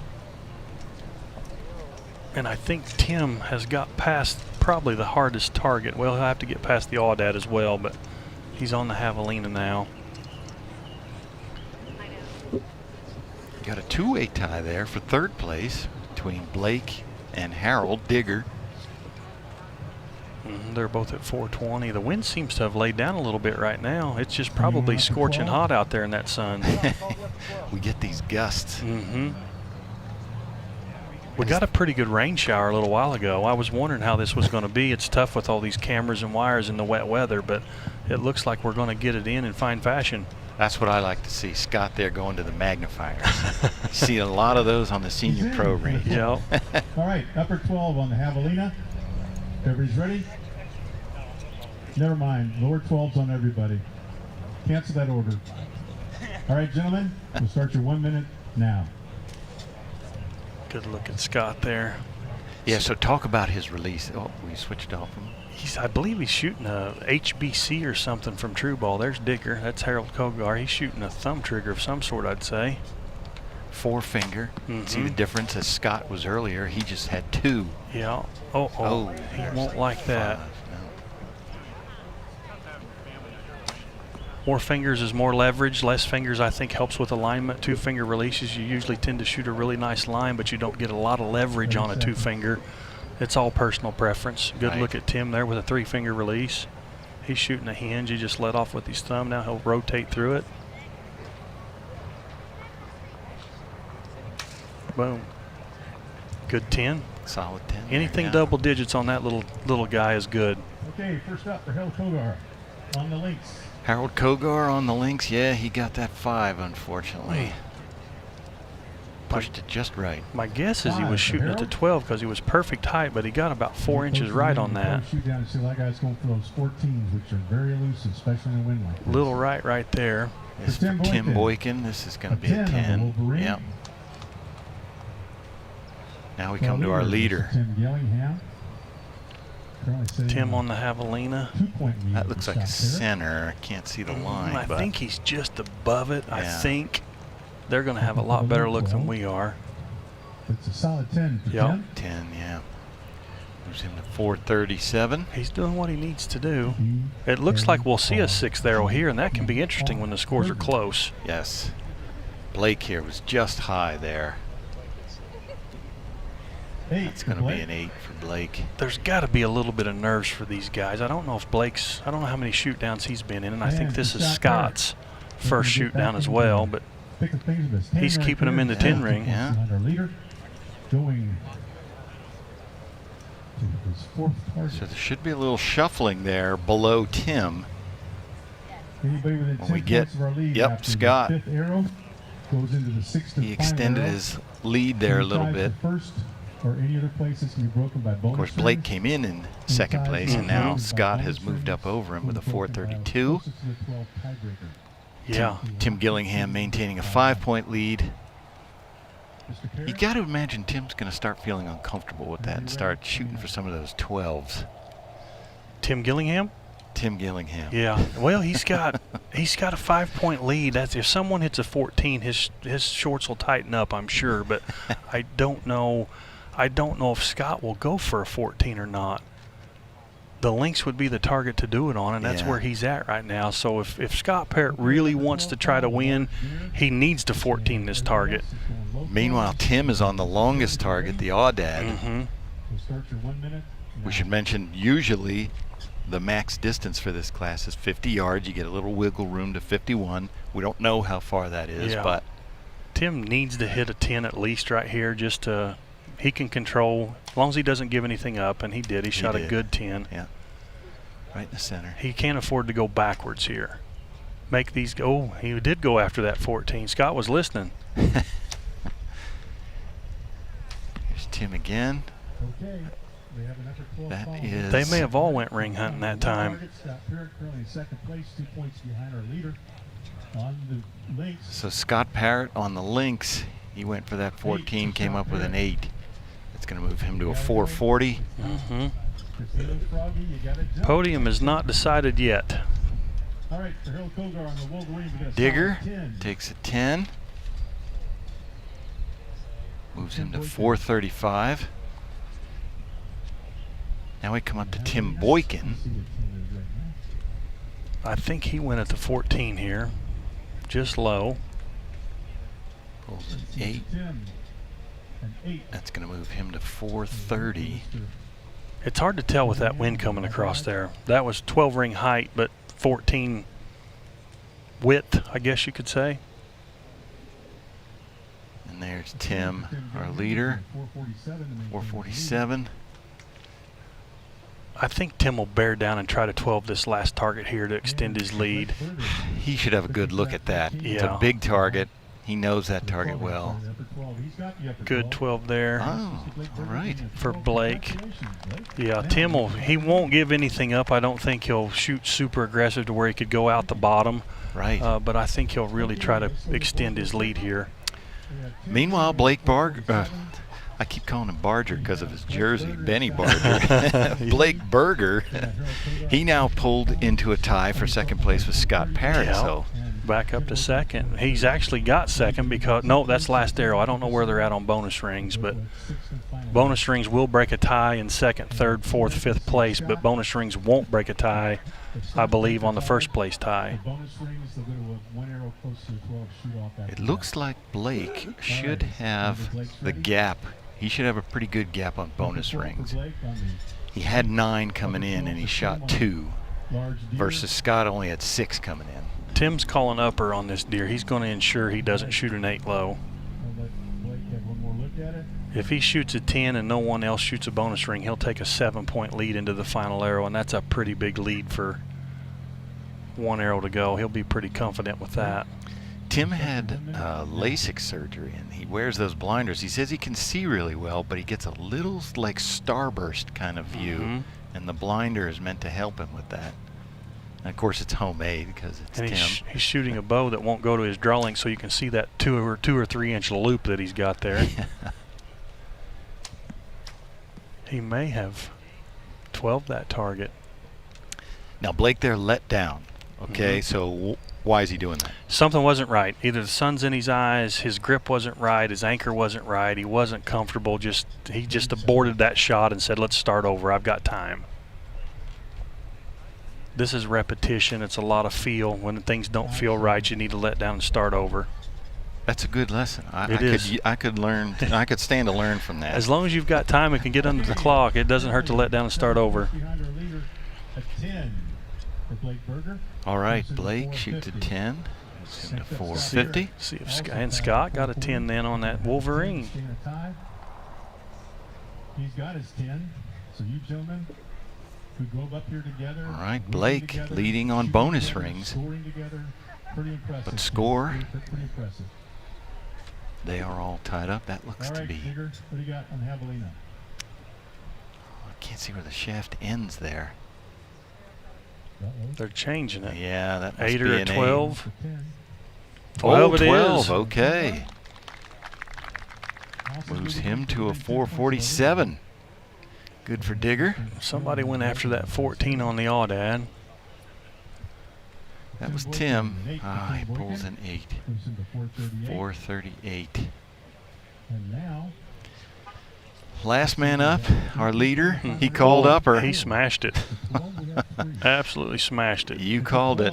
And I think Tim has got past probably the hardest target. Well, he'll have to get past the Audad as well, but he's on the Javelina now. Got a two-way tie there for third place between Blake and Harold Digger. They're both at 420. The wind seems to have laid down a little bit right now. It's just probably scorching hot out there in that sun. We get these gusts. We got a pretty good rain shower a little while ago. I was wondering how this was going to be. It's tough with all these cameras and wires in the wet weather, but it looks like we're going to get it in fine fashion. That's what I like to see. Scott there going to the magnifiers. See a lot of those on the senior pro range. Yeah. All right, upper 12 on the Javelina. Everybody's ready? Never mind, lower 12's on everybody. Cancel that order. All right, gentlemen, we'll start your 1 minute now. Good look at Scott there. Yeah, so talk about his release. Oh, we switched off him. I believe he's shooting a HBC or something from True Ball. There's Digger. That's Harold Kogar. He's shooting a thumb trigger of some sort, I'd say. 4-finger. See the difference as Scott was earlier. He just had 2. Yeah. Oh, he won't like that. 5. No. More fingers is more leverage. Less fingers, I think, helps with alignment. 2-finger releases, you usually tend to shoot a really nice line, but you don't get a lot of leverage on a 2-finger. It's all personal preference. Good look at Tim there with a 3-finger release. He's shooting a hinge. He just let off with his thumb. Now he'll rotate through it. Boom. Good 10. Solid 10. Anything there, yeah. double digits on that little guy is good. Okay, first up for Harold Kogar on the links. Harold Kogar on the links. Yeah, he got that 5, unfortunately. Pushed it just right. My guess is he was shooting at the 12 because he was perfect height, but he got about 4 inches right on that. Shootdown, see that guy's going for those 14s, which are very elusive, especially in a wind like this. Little right there. This is for Tim Boykin. This is going to be a 10. Yep. Now we come to our leader. Tim Gillingham. Tim on the Javelina. That looks like a center. I can't see the line. I but think he's just above it. Yeah. I think they're going to have a lot better look than we are. It's a solid 10 for Yep. Tim. 10, yeah. Moves him to 437. He's doing what he needs to do. It looks like we'll see a 6th arrow here, and that can be interesting when the scores are close. Yes. Blake here was just high there. That's going to be an 8 for Blake. There's got to be a little bit of nerves for these guys. I don't know if Blake's, I don't know how many shoot downs he's been in, and I think this is Scott's first shoot down as well, but he's keeping him in the 10 ring. Yeah. Going to his 4th target. So there should be a little shuffling there below Tim. Anybody within 10 we get, points of our lead yep, after the Scott. 5th arrow goes into the 6th and He final extended arrow. his lead there a little Any ties bit. for first or any other places can be broken by bonus Of course, Blake serves. came in second place, and now Scott has moved up over him with a 432. Yeah. Tim Gillingham maintaining a 5-point lead. You got to imagine Tim's going to start feeling uncomfortable with that and start shooting for some of those 12s. Tim Gillingham? Tim Gillingham. Yeah. Well, he's got a 5-point lead. That's if someone hits a 14, his shorts will tighten up, I'm sure. But I don't know if Scott will go for a 14 or not. The links would be the target to do it on, and that's where he's at right now. So if Scott Parrott really wants to try to win, he needs to 14 this target. Meanwhile, Tim is on the longest target, the Aoudad. We'll start your 1 minute. We should mention usually the max distance for this class is 50 yards. You get a little wiggle room to 51. We don't know how far that is, but Tim needs to hit a 10 at least right here, just to he can control as long as he doesn't give anything up, and he did. He shot a good 10. Yeah, right in the center. He can't afford to go backwards here. Make these go. Oh, he did go after that 14. Scott was listening. Here's Tim again. Okay. We have an upper 12 That ball. is. They may have all went ring hunting that time. Scott Parrott currently in second place, 2 points behind our leader. On the links. So Scott Parrott on the links, he went for that 14, came up with an 8. That's going to move him to a 440. Podium is not decided yet. All right, for Harold Kogar on the Wolverine, we got a Digger solid 10. takes a 10. Moves him to 435. Now we come up to Tim Boykin. I think he went at the 14 here, just low. Pulls an 8. That's going to move him to 430. It's hard to tell with that wind coming across there. That was 12 ring height, but 14 width, I guess you could say. And there's Tim, our leader, 447. I think Tim will bear down and try to 12 this last target here to extend his lead. He should have a good look at that. It's a big target. He knows that target well. Good 12 there. Oh, all right. For Blake. Yeah, Tim he won't give anything up. I don't think he'll shoot super aggressive to where he could go out the bottom. Right. But I think he'll really try to extend his lead here. Meanwhile, Blake Barger, I keep calling him Barger because of his jersey, Benny Barger. Blake Berger, he now pulled into a tie for second place with Scott Parrott. Yeah. So back up to second. He's actually got second because, no, that's last arrow. I don't know where they're at on bonus rings, but bonus rings will break a tie in second, third, fourth, fifth place, but bonus rings won't break a tie, I believe, on the first place tie. it looks like Blake should have the gap. He should have a pretty good gap on bonus rings. He had 9 coming in and he shot 2 versus Scott only had 6 coming in. Tim's calling upper on this deer. He's going to ensure he doesn't shoot an 8 low. If he shoots a 10 and no one else shoots a bonus ring, he'll take a 7-point lead into the final arrow, and that's a pretty big lead for 1 arrow to go. He'll be pretty confident with that. Tim had LASIK surgery and he wears those blinders. He says he can see really well, but he gets a little like starburst kind of view, and the blinder is meant to help him with that. And of course, it's homemade because it's and Tim. He's shooting a bow that won't go to his draw length, so you can see that 2 or 3 inch loop that he's got there. He may have 12 that target. Now Blake there let down. Okay, so why is he doing that? Something wasn't right. Either the sun's in his eyes, his grip wasn't right, his anchor wasn't right, he wasn't comfortable. He just aborted that shot and said, let's start over, I've got time. This is repetition. It's a lot of feel. When things don't feel right, you need to let down and start over. That's a good lesson. I could learn. I could stand to learn from that. As long as you've got time and can get under the clock, it doesn't hurt to let down and start over. All right, Blake shoots a 10. Moves him to 450. See if Scott got a 10 then on that Wolverine. He's got his 10. So you gentlemen who drove up here together. All right, Blake leading on bonus rings. But score, they are all tied up. That looks to be. Digger, what do you got on Javelina? I can't see where the shaft ends there. They're changing it. Yeah, that must 8 be or an 12. 12 it 12, is. okay. Moves him to a 447. Good for Digger. Somebody went after that 14 on the Aoudad. That was Tim. He pulls an 8. 438. And now, last man up, our leader. He called upper. He smashed it. Absolutely smashed it. You called it.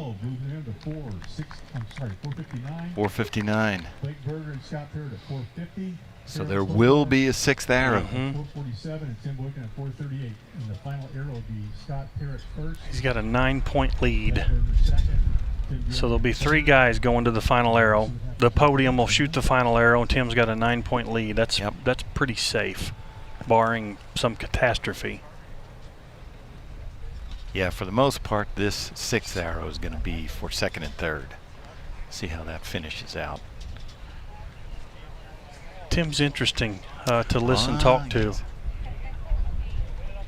459. 459. Blake Barger and Scott Parrott at 450. So there will be a sixth arrow. 447 and Tim Boykin at 438. And the final arrow will be Scott Parrott first. He's got a 9-point lead. So there'll be 3 guys going to the final arrow. The podium will shoot the final arrow, and Tim's got a 9-point lead. That's pretty safe, barring some catastrophe. Yeah, for the most part, this sixth arrow is going to be for second and third. See how that finishes out. Tim's interesting to listen, talk to.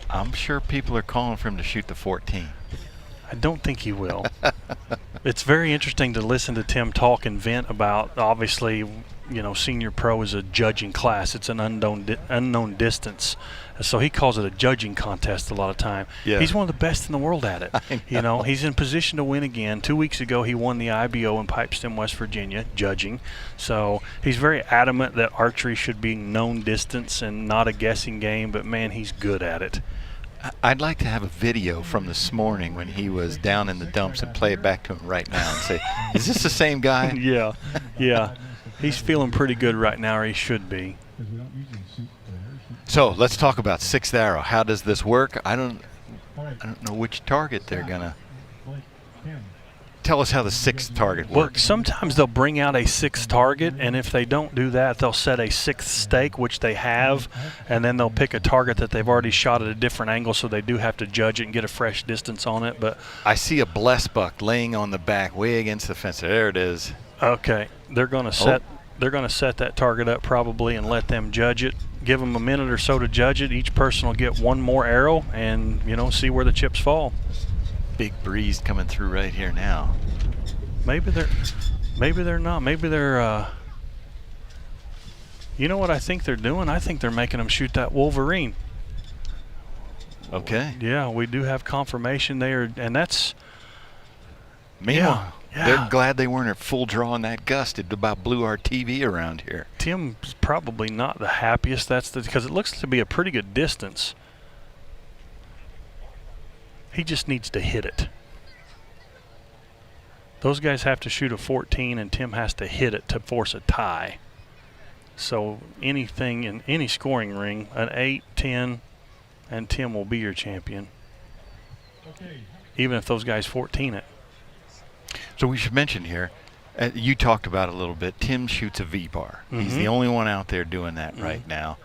I'm sure people are calling for him to shoot the 14. I don't think he will. It's very interesting to listen to Tim talk and vent about, obviously, you know, senior pro is a judging class. It's an unknown distance. So he calls it a judging contest a lot of time. Yeah. He's one of the best in the world at it. You know, he's in position to win again. 2 weeks ago, he won the IBO in Pipestem, West Virginia, judging. So he's very adamant that archery should be known distance and not a guessing game, but man, he's good at it. I'd like to have a video from this morning when he was down in the dumps and play it back to him right now and say, is this the same guy? Yeah. He's feeling pretty good right now, or he should be. So let's talk about sixth arrow. How does this work? I don't know which target they're gonna. Tell us how the sixth target works. Well, sometimes they'll bring out a sixth target, and if they don't do that, they'll set a sixth stake, which they have, and then they'll pick a target that they've already shot at a different angle, so they do have to judge it and get a fresh distance on it. But I see a bless buck laying on the back, way against the fence. There it is. Okay, they're going to set. They're going to set that target up probably and let them judge it. Give them a minute or so to judge it. Each person will get one more arrow, and see where the chips fall. Big breeze coming through right here now. Maybe they're not. Maybe they're. You know what I think they're doing? I think they're making them shoot that Wolverine. Okay. Yeah, we do have confirmation there, and that's. Yeah. They're glad they weren't at full draw in that gust. It about blew our TV around here. Tim's probably not the happiest. Because it looks to be a pretty good distance. He just needs to hit it. Those guys have to shoot a 14, and Tim has to hit it to force a tie. So anything in any scoring ring, an 8, 10, and Tim will be your champion. Even if those guys 14 it. So we should mention here, you talked about it a little bit, Tim shoots a V-bar. He's the only one out there doing that right now.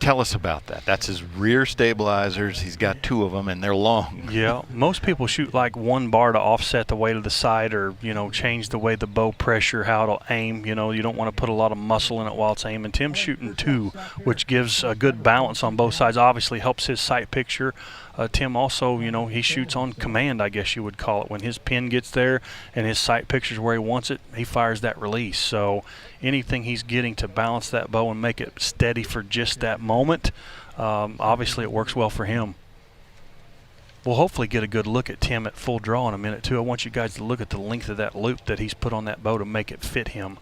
Tell us about that. That's his rear stabilizers. He's got 2 of them, and they're long. Yeah, most people shoot like 1 bar to offset the weight of the sight, or change the way the bow pressure, how it'll aim. You don't want to put a lot of muscle in it while it's aiming. Tim's shooting 2, which gives a good balance on both sides. Obviously helps his sight picture. Tim also, he shoots on command, I guess you would call it. When his pin gets there and his sight picture's where he wants it, he fires that release. So anything he's getting to balance that bow and make it steady for just that moment, obviously it works well for him. We'll hopefully get a good look at Tim at full draw in a minute, too. I want you guys to look at the length of that loop that he's put on that bow to make it fit him.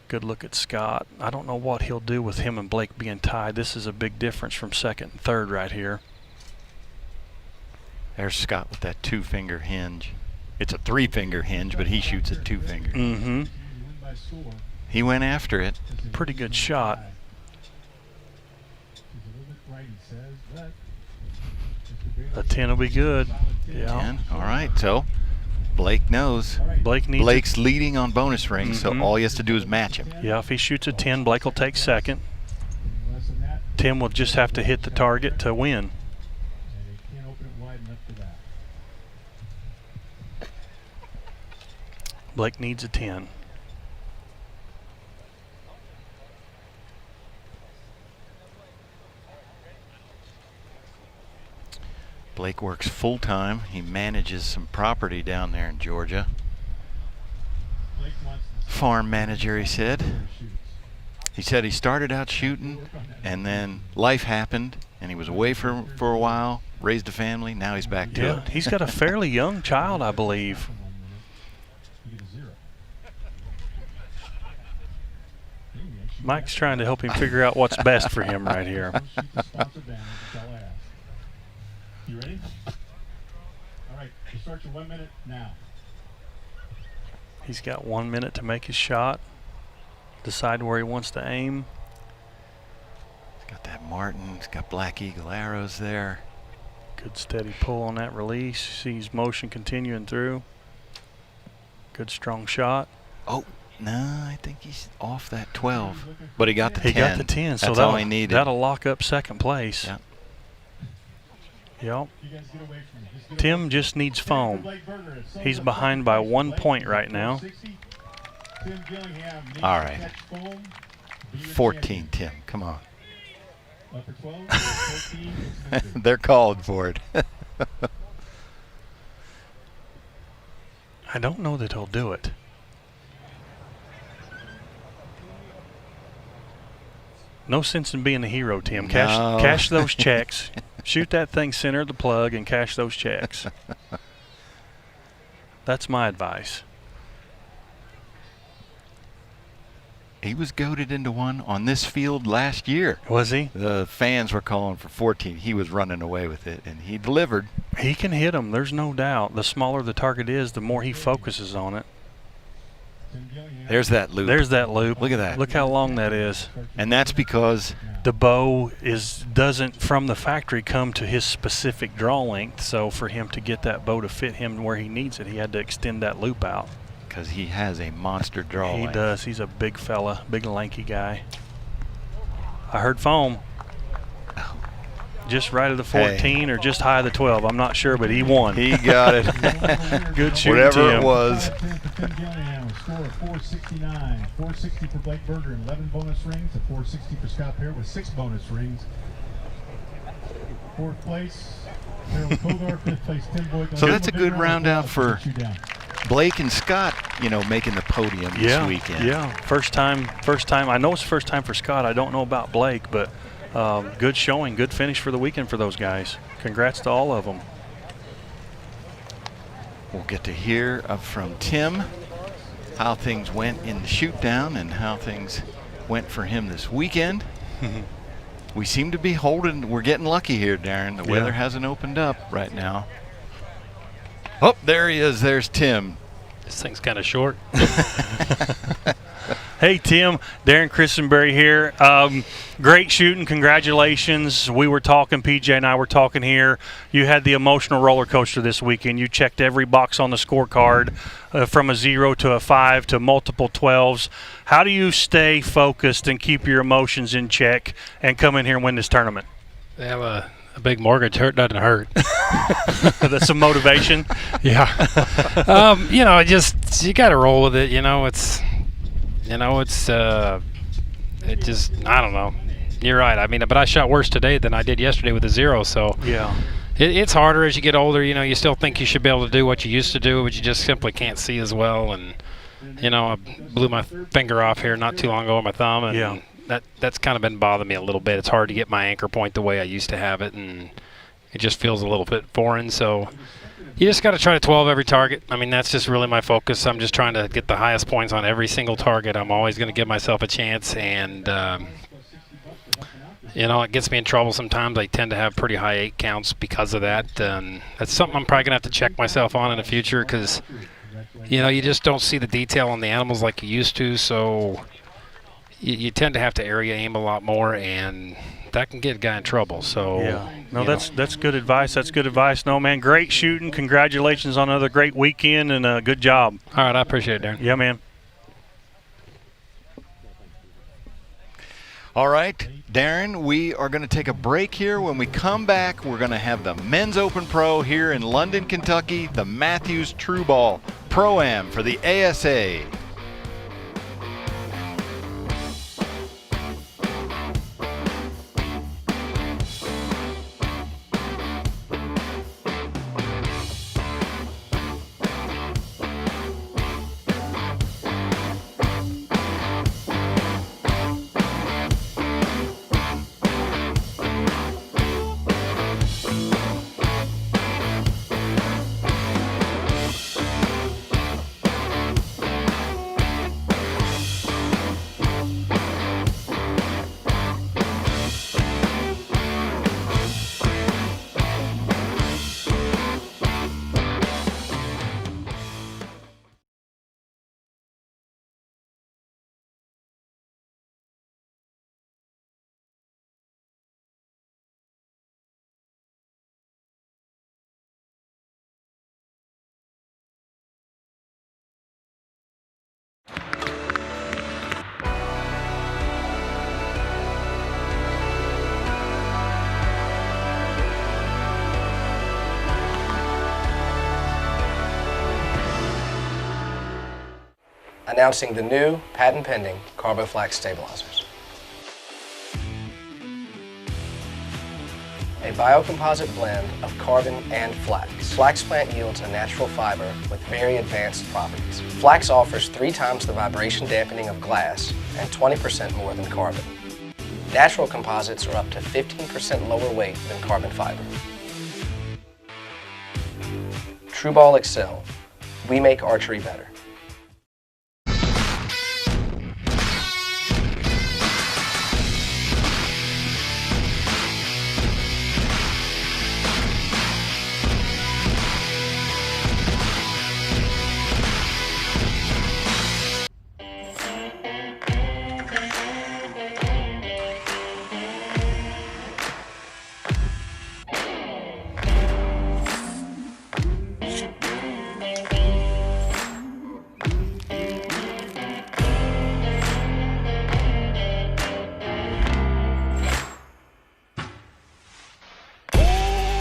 Good look at Scott. I don't know what he'll do with him and Blake being tied. This is a big difference from second and third right here. There's Scott with that 2-finger hinge. It's a 3-finger hinge, but he shoots at 2 fingers. He went after it. Pretty good shot. A 10 will be good. Yeah. 10. All right, so Blake knows. Blake's leading on bonus rings, so all he has to do is match him. Yeah, if he shoots a 10, Blake will take second. Tim will just have to hit the target to win. Blake needs a 10. Blake works full-time. He manages some property down there in Georgia. Farm manager, he said. He said he started out shooting, and then life happened, and he was away for a while, raised a family, now he's back to it. He's got a fairly young child, I believe. Mike's trying to help him figure out what's best for him right here. You ready? All right, right, you start your 1 minute now. He's got 1 minute to make his shot, decide where he wants to aim. He's got that Martin. He's got Black Eagle arrows there. Good steady pull on that release. Sees motion continuing through. Good strong shot. Oh, no, I think he's off that 12. But he got the 10. He got the 10, so that's all he needed. That'll lock up second place. Yep. Yep. Tim just needs foam. He's behind by 1 point right now. All right. 14, Tim. Come on. They're called for it. I don't know that he'll do it. No sense in being a hero, Tim. Cash those checks. Shoot that thing center of the plug and cash those checks. That's my advice. He was goaded into one on this field last year. Was he? The fans were calling for 14. He was running away with it, and he delivered. He can hit them, there's no doubt. The smaller the target is, the more he focuses on it. There's that loop. There's that loop. Look at that. Look how long that is. And that's because the bow doesn't from the factory come to his specific draw length. So for him to get that bow to fit him where he needs it, he had to extend that loop out. Because he has a monster draw length. He does. He's a big fella, big lanky guy. I heard foam. Just right of the 14 or just high of the 12. I'm not sure, but he won. He got it. Good shooting, whatever Tim. It was. Score of 469. 460 for Blake Berger and 11 bonus rings. A 460 for Scott Pear with 6 bonus rings. Fourth place, Harold Kogar. Fifth place, Tim Boyd. So that's a good round out for Blake and Scott, making the podium this weekend. Yeah, first time. I know it's the first time for Scott. I don't know about Blake, but good showing, good finish for the weekend for those guys. Congrats to all of them. We'll get to hear from Tim how things went in the shoot down and how things went for him this weekend. We seem to be we're getting lucky here, Darren. The weather hasn't opened up right now. Oh, there he is. There's Tim. This thing's kind of short. Hey, Tim. Darren Christenberry here. Great shooting. Congratulations. We were talking, PJ and I were talking here. You had the emotional roller coaster this weekend. You checked every box on the scorecard from a 0 to a 5 to multiple 12s. How do you stay focused and keep your emotions in check and come in here and win this tournament? Well, a big mortgage doesn't hurt. That's some motivation. Yeah. You got to roll with it. It just, I don't know. You're right. I mean, but I shot worse today than I did yesterday with a 0. So yeah, it's harder as you get older. You still think you should be able to do what you used to do, but you just simply can't see as well. And I blew my finger off here not too long ago with my thumb, and that's kind of been bothering me a little bit. It's hard to get my anchor point the way I used to have it, and it just feels a little bit foreign. So you just got to try to 12 every target. I mean, that's just really my focus. I'm just trying to get the highest points on every single target. I'm always going to give myself a chance, and it gets me in trouble sometimes. I tend to have pretty high 8 counts because of that. That's something I'm probably going to have to check myself on in the future, because you just don't see the detail on the animals like you used to, so you tend to have to area aim a lot more, and that can get a guy in trouble. So that's good advice. That's good advice. No, man, great shooting. Congratulations on another great weekend, and good job. All right, I appreciate it, Darren. Yeah, man. All right, Darren, we are going to take a break here. When we come back, we're going to have the Men's Open Pro here in London, Kentucky, the Mathews True Ball Pro-Am for the ASA. Announcing the new, patent-pending Carbo-Flex Stabilizers. A biocomposite blend of carbon and flax. Flax plant yields a natural fiber with very advanced properties. Flax offers 3 times the vibration dampening of glass and 20% more than carbon. Natural composites are up to 15% lower weight than carbon fiber. TRU Ball Excel. We make archery better.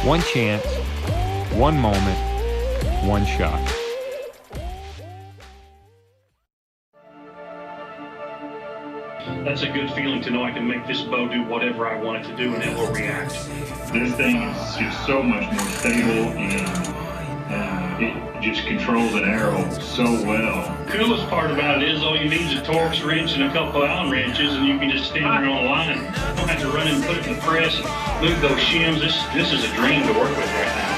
One chance, one moment, one shot. That's a good feeling to know I can make this bow do whatever I want it to do and it will react. This thing is just so much more stable, and it just controls an arrow so well. Coolest part about it is all you need is a Torx wrench and a couple of Allen wrenches, and you can just stand there on the line. You don't have to run and put it in the press and move those shims. This is a dream to work with right now.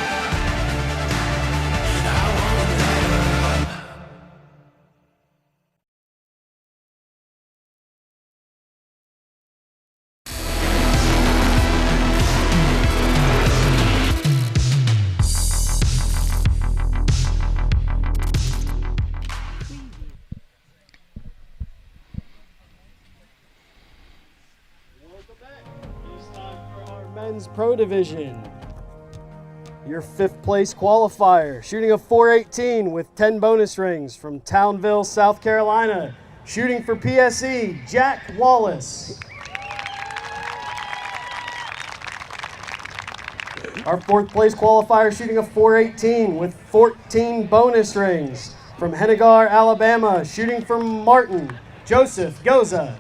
Men's Pro Division. Your 5th place qualifier, shooting a 418 with 10 bonus rings from Townville, South Carolina. Shooting for PSE, Jack Wallace. Our 4th place qualifier, shooting a 418 with 14 bonus rings from Hennegar, Alabama. Shooting for Martin, Joseph Goza.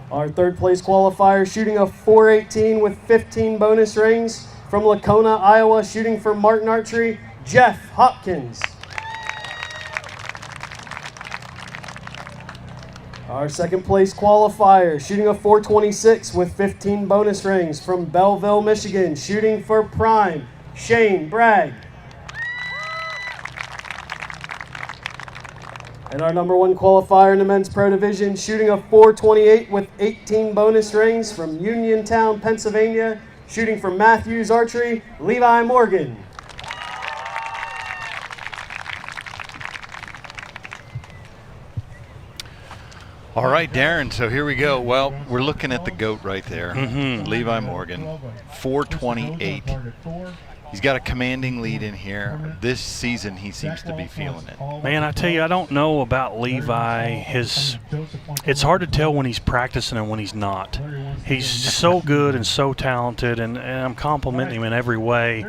Our 3rd place qualifier, shooting a 418 with 15 bonus rings from Lacona, Iowa. Shooting for Martin Archery, Jeff Hopkins. Our 2nd place qualifier, shooting a 426 with 15 bonus rings from Belleville, Michigan. Shooting for Prime, Shane Bragg. And our number 1 qualifier in the Men's Pro Division, shooting a 428 with 18 bonus rings from Uniontown, Pennsylvania. Shooting for Mathews Archery, Levi Morgan. All right, Darren, so here we go. Well, we're looking at the GOAT right there, Levi Morgan, 428. He's got a commanding lead in here. This season, he seems to be feeling it. Man, I tell you, I don't know about Levi. It's hard to tell when he's practicing and when he's not. He's so good and so talented, and I'm complimenting him in every way.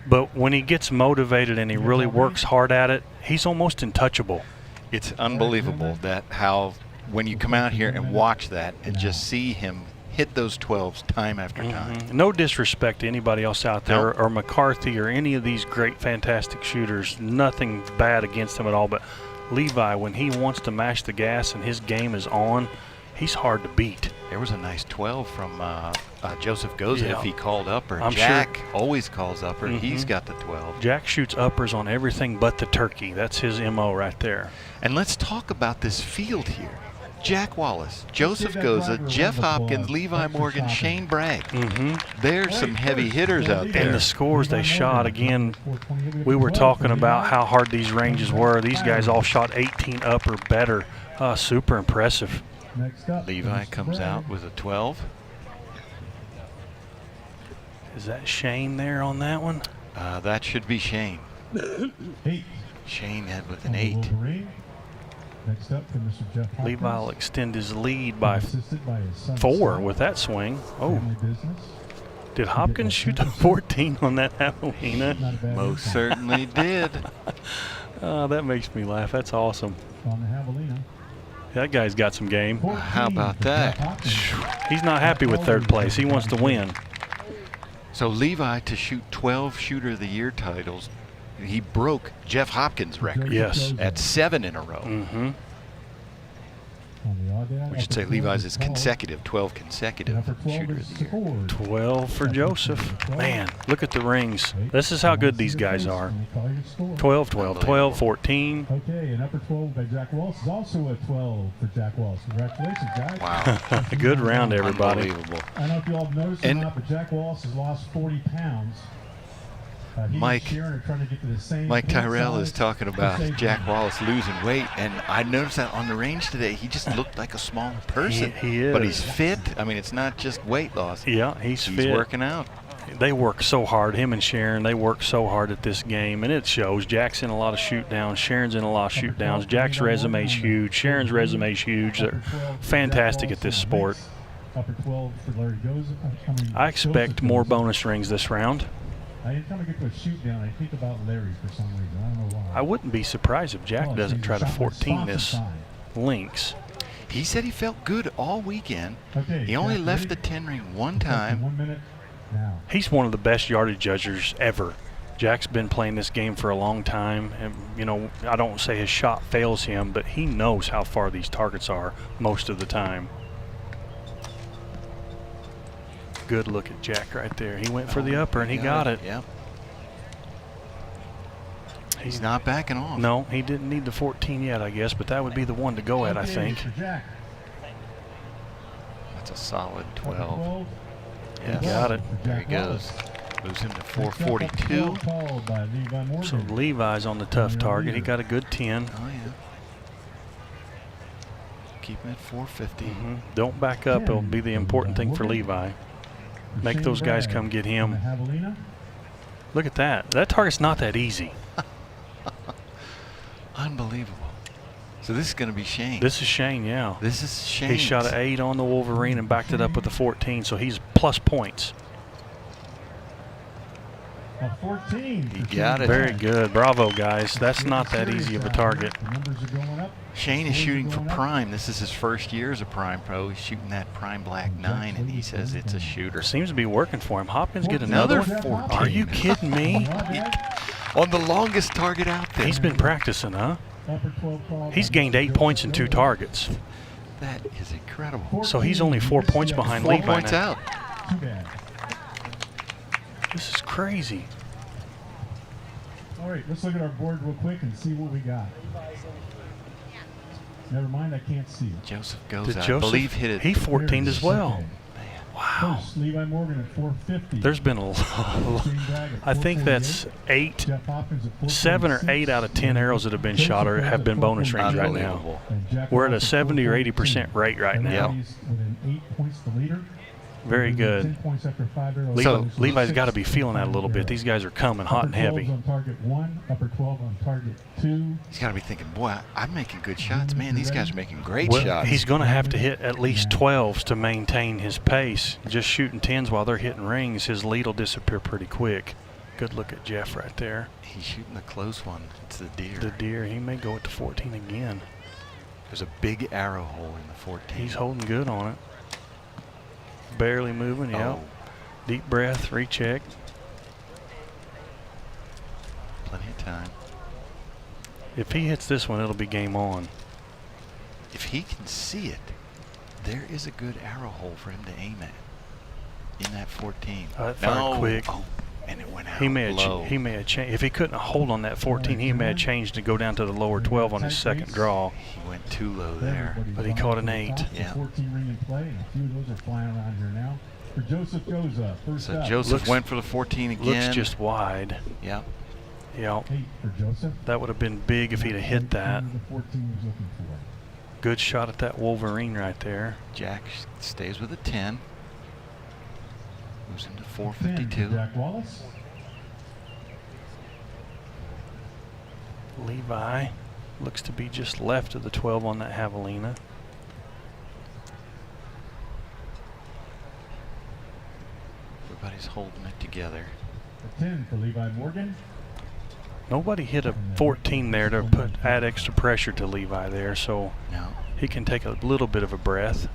But when he gets motivated and he really works hard at it, he's almost untouchable. It's unbelievable that how when you come out here and watch that and just see him hit those 12s time after time. No disrespect to anybody else out there, or McCarthy or any of these great, fantastic shooters. Nothing bad against them at all. But Levi, when he wants to mash the gas and his game is on, he's hard to beat. There was a nice 12 from Joseph Goza if he called upper. I'm Jack sure. always calls upper. He's got the 12. Jack shoots uppers on everything but the turkey. That's his MO right there. And let's talk about this field here. Jack Wallace, Joseph Goza, Jeff Hopkins, Levi Morgan, Shane Bragg. There's some heavy hitters out there. And the scores they shot, again, we were talking about how hard these ranges were. These guys all shot 18 up or better. Super impressive. Levi comes out with a 12. Is that Shane there on that one? That should be Shane. Shane had with an 8. Next up for Mr. Jeff Hopkins. Levi will extend his lead by 4 with that swing. Oh. Did Hopkins shoot the 14 on that javelina? Most certainly did. Oh, that makes me laugh. That's awesome. On the javelina. That guy's got some game. How about that? He's not happy with third place. He wants to win. So Levi to shoot 12 Shooter of the Year titles. He broke Jeff Hopkins' record. Yes. At 7 in a row. Mm-hmm. We should say Levi's is consecutive, 12 consecutive Shooter of the Year. 12 for Joseph. Man, look at the rings. This is how good these guys are. 12, 12, 12, 14. Okay, and upper 12 by Jack Wallace is also a 12 for Jack Wallace. Congratulations, guys. Wow. Good round, everybody. Unbelievable. I don't know if you all have noticed or not, but Jack Wallace has lost 40 pounds. Mike Tyrell is talking about Jack Wallace losing weight, and I noticed that on the range today, he just looked like a smaller person. He is. But he's fit. I mean, it's not just weight loss. Yeah, he's fit. He's working out. They work so hard, him and Sharon, they work so hard at this game, and it shows. Jack's in a lot of shoot downs, Sharon's in a lot of shoot downs. Jack's resume's huge, Sharon's resume's huge. They're fantastic at this sport. I expect more bonus rings this round. Anytime I get to a shoot down, I think about Larry for some reason. I don't know why. I wouldn't be surprised if Jack doesn't try to 14 this Lynx. He said he felt good all weekend. Okay, he only left the 10 ring one time. 1 minute now. He's one of the best yardage judgers ever. Jack's been playing this game for a long time, and you know, I don't say his shot fails him, but he knows how far these targets are most of the time. Good look at Jack right there. He went for the upper and he got it. Yep. He's not backing off. No, he didn't need the 14 yet, I guess, but that would be the one to go at, I think. That's a solid 12. Yeah, got it. There he goes. Moves him to 442. So Levi's on the tough target. He got a good 10. Oh, yeah. Keep him at 450. Don't back up. It'll be the important thing for Levi. Make those guys come get him. Look at that. That target's not that easy. Unbelievable. So this is going to be Shane. This is Shane, yeah. This is Shane. He shot an 8 on the Wolverine and backed it up with the 14, so he's plus points. 14. He got it. Very good. Bravo, guys. That's not that easy of a target. Shane is shooting for Prime. This is his first year as a Prime Pro. He's shooting that Prime Black 9, and he says it's a shooter. Seems to be working for him. Hopkins get another 14. Are you kidding me? On the longest target out there. He's been practicing, huh? He's gained 8 points in 2 targets. That is incredible. So he's only 4 points behind 4 Levi points now. out. This is crazy. All right, let's look at our board real quick and see what we got. Never mind, I can't see it. Joseph goes Did out. Joseph, I believe hit it. He 14'd as well. Wow. First, Levi Morgan at 450. There's been a lot. I think that's 7 or 8 out of 10 arrows that have been shot or have been bonus rings right now. We're at a 70 or 80% rate right now. Within 8 points the leader. Very good. So Levi's got to be feeling that a little bit. These guys are coming hot and heavy. On target 1, upper 12 on target 2. He's got to be thinking, boy, I'm making good shots. Man, these guys are making great Well, shots. he's going to have to hit at least 12s to maintain his pace. Just shooting 10s while they're hitting rings, his lead will disappear pretty quick. Good look at Jeff right there. He's shooting the close one. It's the deer. The deer. He may go at the 14 again. There's a big arrow hole in the 14. He's holding good on it. Barely moving, yeah. Oh. Deep breath, recheck. Plenty of time. If he hits this one, it'll be game on. If he can see it, there is a good arrow hole for him to aim at in that 14. That fired quick. Oh, and it went out He may have changed. If he couldn't hold on that 14, he may have changed to go down to the lower 12 on his second draw. He went too low there. But he caught an 8. Yeah. 14 ring in play, and a few of those are flying around here now. For Joseph goes up. First So up. Joseph went for the 14 again. Looks just wide. Yeah. Yeah. 8 for Joseph. That would have been big if he'd have hit that. The 14 was looking for. Good shot at that Wolverine right there. Jack stays with a 10. Moves him to 10 452. for Jack Wallace. Levi looks to be just left of the 12 on that javelina. We're Everybody's holding it together. A 10 for Levi Morgan. Nobody hit a 14 there to add extra pressure to Levi there, so no. He can take a little bit of a breath.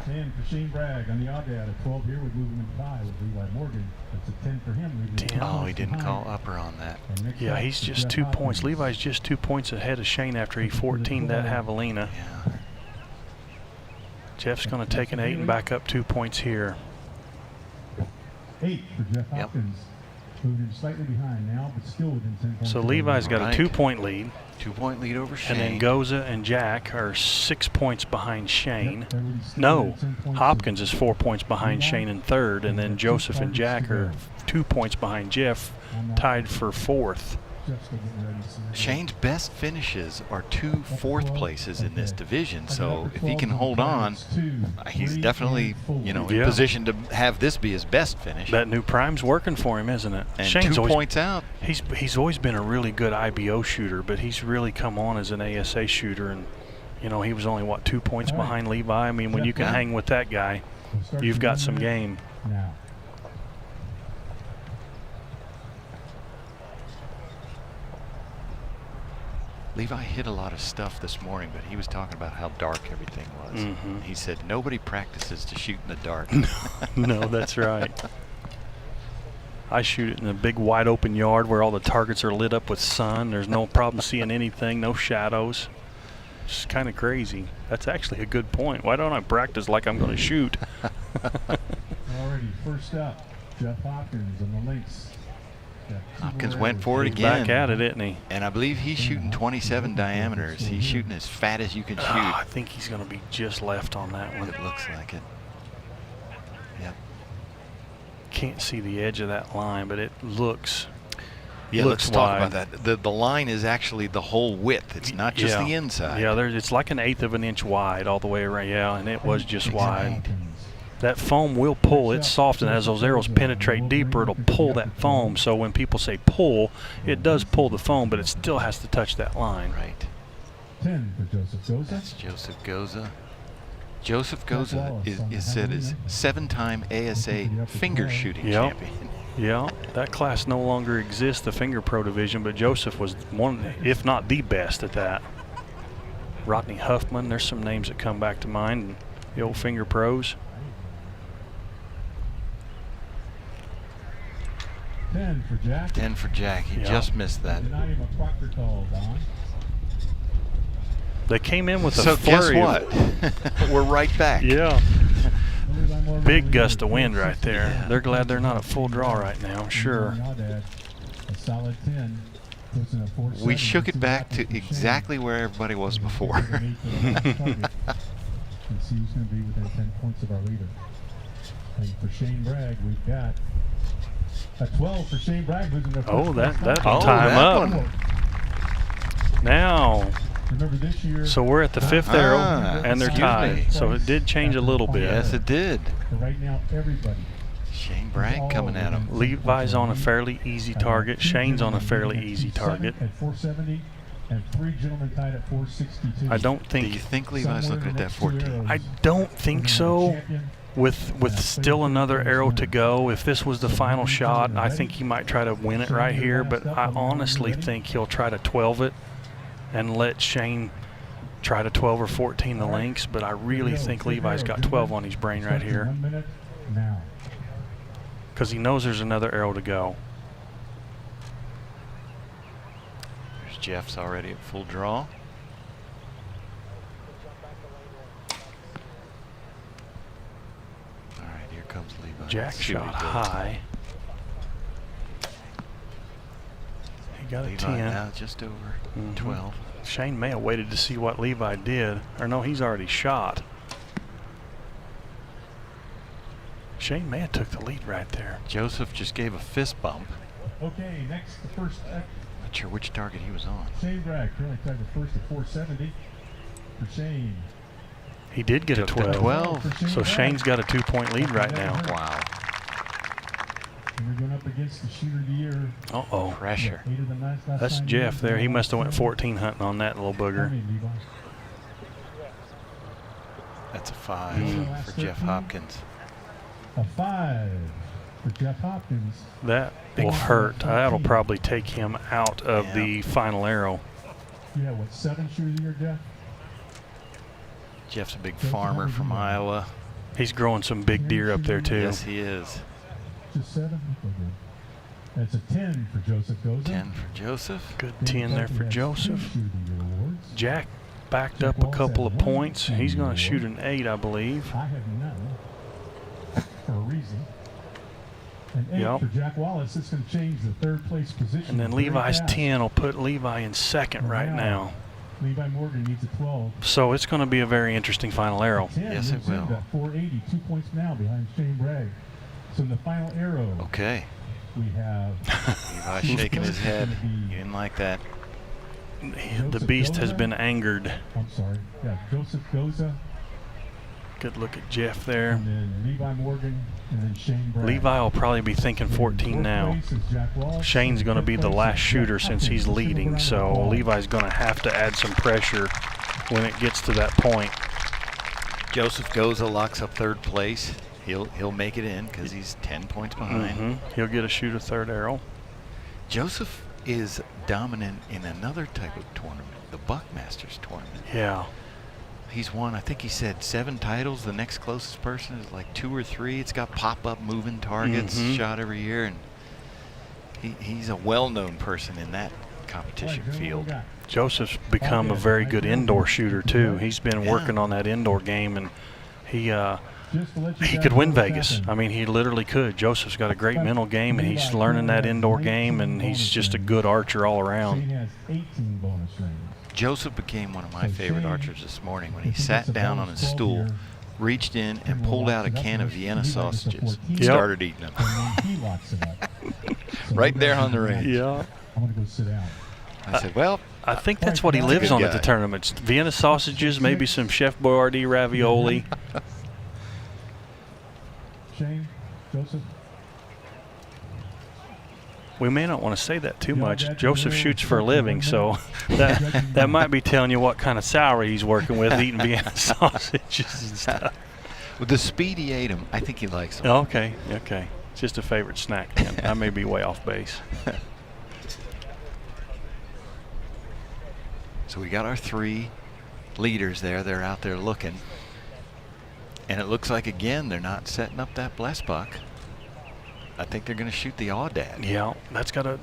10 for Shane Bragg on the odd dad. A 12 here with movement 5 with Levi Morgan. That's a 10 for him. 10. Oh, he didn't call upper on that. Yeah, he's just 2 points. Levi's just 2 points ahead of Shane after he 14'd that javelina. Yeah. Jeff's going to take an 8 and back up 2 points here. 8 for Jeff Hopkins. Moving slightly behind now, but still within 10 points. So Levi's got a 2-point lead. 2-point lead over Shane. And then Goza and Jack are 6 points behind Shane. No, Hopkins is 4 points behind Shane in third, and then Joseph and Jack are 2 points behind Jeff, tied for fourth. Shane's best finishes are 2 fourth places in this division, so if he can hold on, he's definitely, in position to have this be his best finish. That new prime's working for him, isn't it? And Shane's 2 always, points out. He's always been a really good IBO shooter, but he's really come on as an ASA shooter, and he was only 2 points behind Levi. I mean, when you can hang with that guy, you've got some game. Levi hit a lot of stuff this morning, but he was talking about how dark everything was. He said nobody practices to shoot in the dark. No, that's right. I shoot it in a big wide open yard where all the targets are lit up with sun. There's no problem seeing anything, no shadows. It's kind of crazy. That's actually a good point. Why don't I practice like I'm going to shoot? Already first up, Jeff Hopkins on the links. Hopkins went for it He's again. back at it, isn't he? And I believe he's shooting 27 diameters. He's shooting as fat as you can shoot. I think he's going to be just left on that one. It looks like it. Yep. Can't see the edge of that line, but it looks. Yeah, looks let's wide. talk about that. The line is actually the whole width. It's not just the inside. Yeah, it's like 1/8 of an inch wide all the way around. Yeah, and it was just wide. That foam will pull. It's soft, and as those arrows penetrate deeper, it'll pull that foam. So when people say pull, it does pull the foam, but it still has to touch that line. Right. 10 for Joseph Goza. That's Joseph Goza. Joseph Goza is said as 7-time ASA finger shooting champion. Yeah, that class no longer exists, the Finger Pro division, but Joseph was one, if not the best at that. Rodney Huffman, there's some names that come back to mind, the old Finger Pros. 10 for Jack. 10 for Jack. He just missed that. They came in with a so flurry. Guess what? We're right back. Yeah. Big gust of wind right there. Yeah. They're glad they're not at full draw right now, I'm sure. We shook it back to exactly where everybody was before. See who's going to be within 10 points of our leader. And for Shane Bragg, we've got a 12 for Shane Bragg. That'll time up. Now, so we're at the 5th arrow, and they're tied. So it did change a little bit. Yes, it did. Right now, everybody. Shane Bragg coming at him. Levi's on a fairly easy target. Shane's on a fairly easy target. At 470, and 3 gentlemen tied at 462. I don't think. Do you think Levi's looking at that 14? I don't think so. With still another arrow to go, if this was the final shot, I think he might try to win it right here. But I honestly think he'll try to 12 it and let Shane try to 12 or 14 the links. But I really think Levi's got 12 on his brain right here, 1 minute now. because he knows there's another arrow to go. There's Jeff's already at full draw. All right, here comes Levi. Jack shot high. He got Levi a 10. now just over 12. Shane may have waited to see what Levi did. Or no, he's already shot. Shane may have took the lead right there. Joseph just gave a fist bump. Okay, next the first. Not sure which target he was on. Shane Bragg currently tied the first at 470 for Shane. He did get a 12. So Shane's got a 2-point lead right now. Wow. And we're going up against the shooter of the year. Uh-oh. Pressure. That's Jeff there. He must have went 14 hunting on that little booger. That's a 5 for Jeff Hopkins. A 5 for Jeff Hopkins. That will hurt. That'll probably take him out of the final arrow. Yeah, what, 7 shoes a year, Jeff? Jeff's a big farmer from Iowa. He's growing some big deer up there too. Yes, he is. Just 7? Okay, good. That's a 10 for Joseph Goza. 10 for Joseph. Good 10 there for Joseph. Jack backed up a couple of points. He's going to shoot an 8, I believe. I have none for a reason. An 8 for Jack Wallace. It's going to change the 3rd place position. And then Levi's 10 will put Levi in 2nd right now. Levi Morgan needs a 12. So it's going to be a very interesting final arrow. Yes, it will. 480, 2 points now behind Shane Bragg. So in the final arrow, okay, we have Levi shaking his head. He didn't like that. The beast has been angered. I'm sorry. Yeah, Joseph Goza. Good look at Jeff there. And then Levi Morgan and then Shane Bragg. Levi will probably be thinking 14 now. Shane's going to be the last shooter since he's leading, so Levi's going to have to add some pressure when it gets to that point. Joseph Goza locks up 3rd place. He'll make it in because he's 10 points behind. He'll get a shoot a 3rd arrow. Joseph is dominant in another type of tournament, the Buckmasters tournament. Yeah. He's won, I think he said 7 titles. The next closest person is like 2 or 3. It's got pop-up moving targets shot every year, and he's a well-known person in that competition field. Joseph's become a very good indoor shooter too. He's been working on that indoor game, and he could win Vegas. I mean, he literally could. Joseph's got a great mental game, and he's learning that indoor game, and he's just a good archer all around. Joseph became one of my favorite archers this morning when he sat down on his stool, reached in and pulled out a can of Vienna sausages and started eating them. Right there on the range. Yeah. I'm going to go sit down. I said, well, I think that's what he lives on at the tournaments. Vienna sausages, maybe some Chef Boyardee ravioli. Shane, Joseph. We may not want to say that too much. Joseph shoots for a living, so that might be telling you what kind of salary he's working with, eating Vienna sausages and stuff. With the speed he ate them, I think he likes them. Okay. It's just a favorite snack. I may be way off base. So we got our 3 leaders there. They're out there looking. And it looks like, again, they're not setting up that blessed buck. I think they're going to shoot the Aoudad. Yeah, that's got a,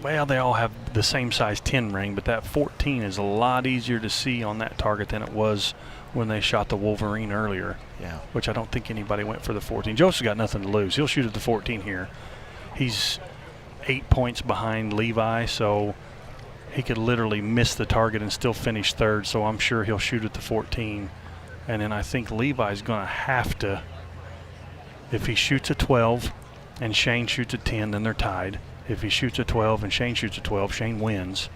well, they all have the same size 10 ring, but that 14 is a lot easier to see on that target than it was when they shot the Wolverine earlier. Yeah. Which I don't think anybody went for the 14. Joseph's got nothing to lose. He'll shoot at the 14 here. He's 8 points behind Levi, so he could literally miss the target and still finish 3rd, so I'm sure he'll shoot at the 14. And then I think Levi's going to have to, if he shoots a 12 and Shane shoots a 10, then they're tied. If he shoots a 12 and Shane shoots a 12, Shane wins.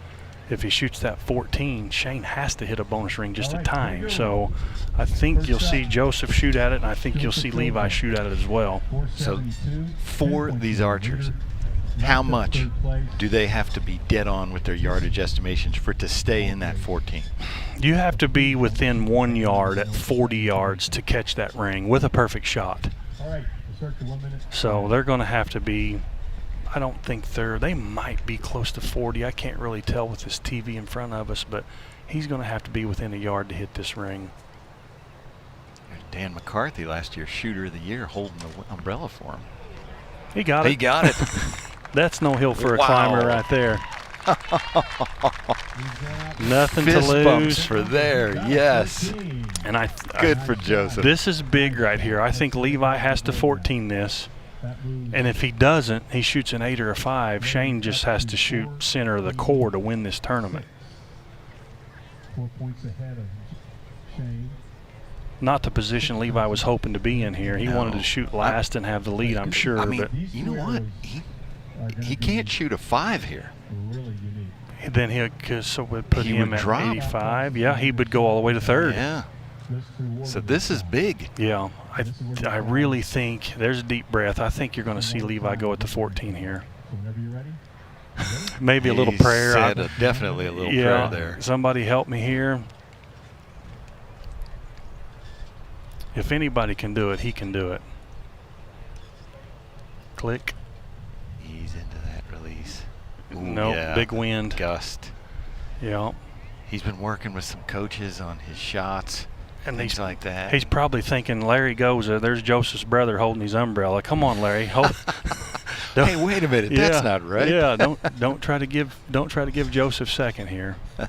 If he shoots that 14, Shane has to hit a bonus ring just to time. So I think you'll see Joseph shoot at it, and I think you'll see Levi shoot at it as well. So for these archers, how much do they have to be dead on with their yardage estimations for it to stay in that 14? You have to be within 1 yard at 40 yards to catch that ring with a perfect shot. So they're going to have to be, I don't think they might be close to 40. I can't really tell with this TV in front of us, but he's going to have to be within a yard to hit this ring. Dan McCarthy, last year's shooter of the year, holding the umbrella for him. He got it. He got it. That's no hill for a climber right there. Nothing Fist to lose bumps for there. Yes. And good for Joseph. This is big right here. I think Levi has to 14 this. And if he doesn't, he shoots an 8 or a 5. Shane just has to shoot center of the core to win this tournament. 4 points ahead of Shane. Not the position Levi was hoping to be in here. He wanted to shoot last and have the lead, I'm sure. I mean, but you know what? He can't shoot a 5 here. Then he would put him at 85. Yeah, he would go all the way to 3rd. Yeah. So this is big. Yeah. I really think, there's a deep breath, I think you're going to see Levi go at the 14 here. Maybe a little prayer. Definitely a little prayer there. Somebody help me here. If anybody can do it, he can do it. Click. Ease into that release. Ooh, Nope, yeah. big wind. Gust. Yeah. He's been working with some coaches on his shots and things like that. He's probably thinking, Larry goes, there's Joseph's brother holding his umbrella. Come on, Larry. Hey, wait a minute. That's not right. Yeah, don't try to give Joseph second here. Get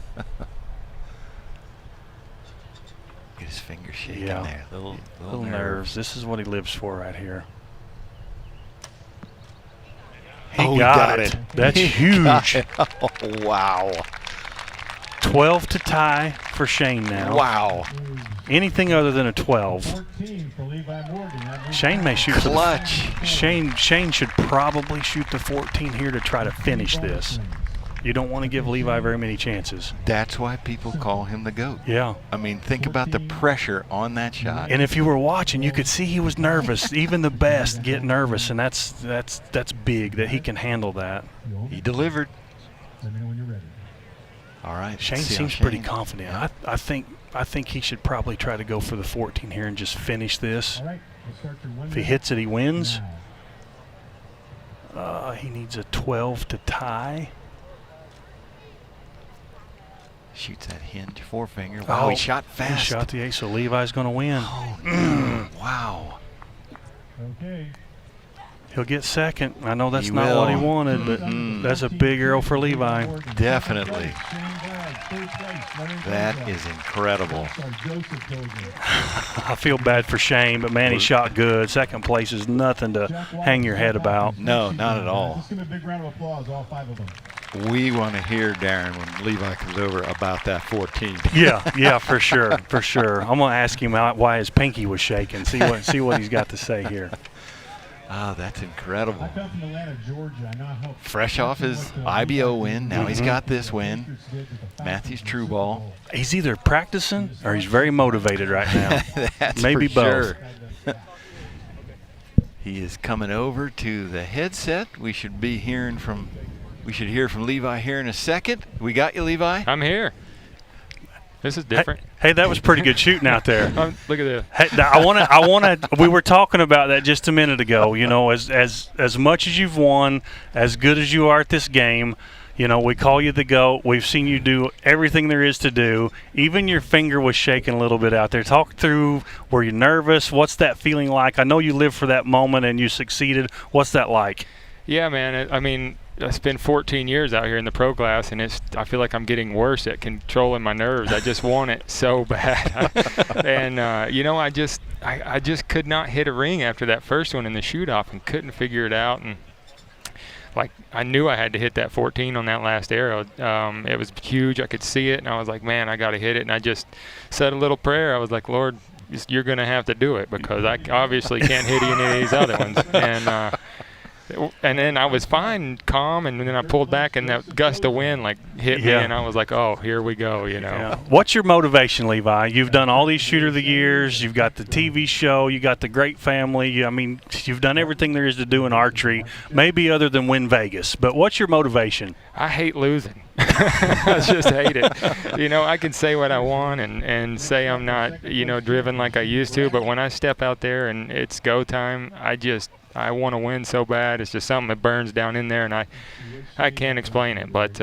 his fingers shaking there. Little nerves. This is what he lives for right here. He got it. That's huge. Oh, wow. 12 to tie for Shane now. Wow. Anything other than a 12. 14 for Levi Morgan. Shane may shoot clutch. Shane should probably shoot the 14 here to try to finish this. You don't want to give Levi very many chances. That's why people call him the GOAT. Yeah. I mean, think about the pressure on that shot. And if you were watching, you could see he was nervous. Even the best get nervous, and that's big that he can handle that. He delivered. Let me know when you're ready. All right. Shane seems pretty confident. I think he should probably try to go for the 14 here and just finish this. All right, we'll start your 1 If he hits it, he wins. He needs a 12 to tie. Shoots that hinge forefinger. Wow, he shot fast. He shot the ace, so Levi's going to win. Oh, no. Wow. Okay. He'll get second. I know that's He not will. what he wanted, but that's a big arrow for Levi. Definitely. That is incredible. I feel bad for Shane, but man, he shot good. Second place is nothing to hang your head about. No, not at all. Let's give a big round of applause, all 5 of them. We want to hear, Darren, when Levi comes over about that 14. Yeah, for sure. I'm going to ask him why his pinky was shaking. See what he's got to say here. Oh, that's incredible. I come from Atlanta, Georgia. I know how Fresh off his IBO win, now he's got this win. Mathews true ball. He's either practicing or he's very motivated right now. That's Maybe for both. Sure. He is coming over to the headset. We should hear from Levi here in a second. We got you, Levi? I'm here. This is different. Hey, that was pretty good shooting out there. Look at this. Hey, I want to. We were talking about that just a minute ago. You know, as much as you've won, as good as you are at this game, you know, we call you the GOAT. We've seen you do everything there is to do. Even your finger was shaking a little bit out there. Talk through. Were you nervous? What's that feeling like? I know you lived for that moment and you succeeded. What's that like? Yeah, man. I mean, I spent 14 years out here in the pro class, and I feel like I'm getting worse at controlling my nerves. I just want it so bad. And, you know, I just could not hit a ring after that first one in the shoot-off and couldn't figure it out. And, like, I knew I had to hit that 14 on that last arrow. It was huge. I could see it, and I was like, man, I got to hit it. And I just said a little prayer. I was like, Lord, you're going to have to do it because I obviously can't hit any of these other ones. And then I was fine, calm, and then I pulled back, and that gust of wind hit me, and I was like, "Oh, here we go," you know. Yeah. What's your motivation, Levi? You've done all these Shooter of the Years. You've got the TV show. You got the great family. I mean, you've done everything there is to do in archery, maybe other than win Vegas. But what's your motivation? I hate losing. I just hate it. You know, I can say what I want and say I'm not, you know, driven like I used to, but when I step out there and it's go time, I want to win so bad. It's just something that burns down in there, and I can't explain it. But,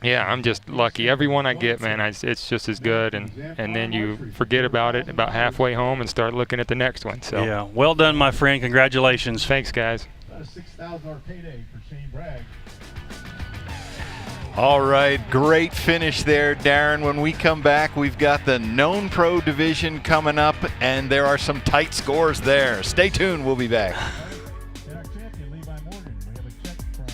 yeah, I'm just lucky. Every one I get, man, it's just as good. And then you forget about it about halfway home and start looking at the next one. So yeah, well done, my friend. Congratulations. Thanks, guys. $6,000 payday for Shane Bragg. All right, great finish there, Darren. When we come back, we've got the known pro division coming up, and there are some tight scores there. Stay tuned. We'll be back. And our champion, Levi Morgan. We have a check from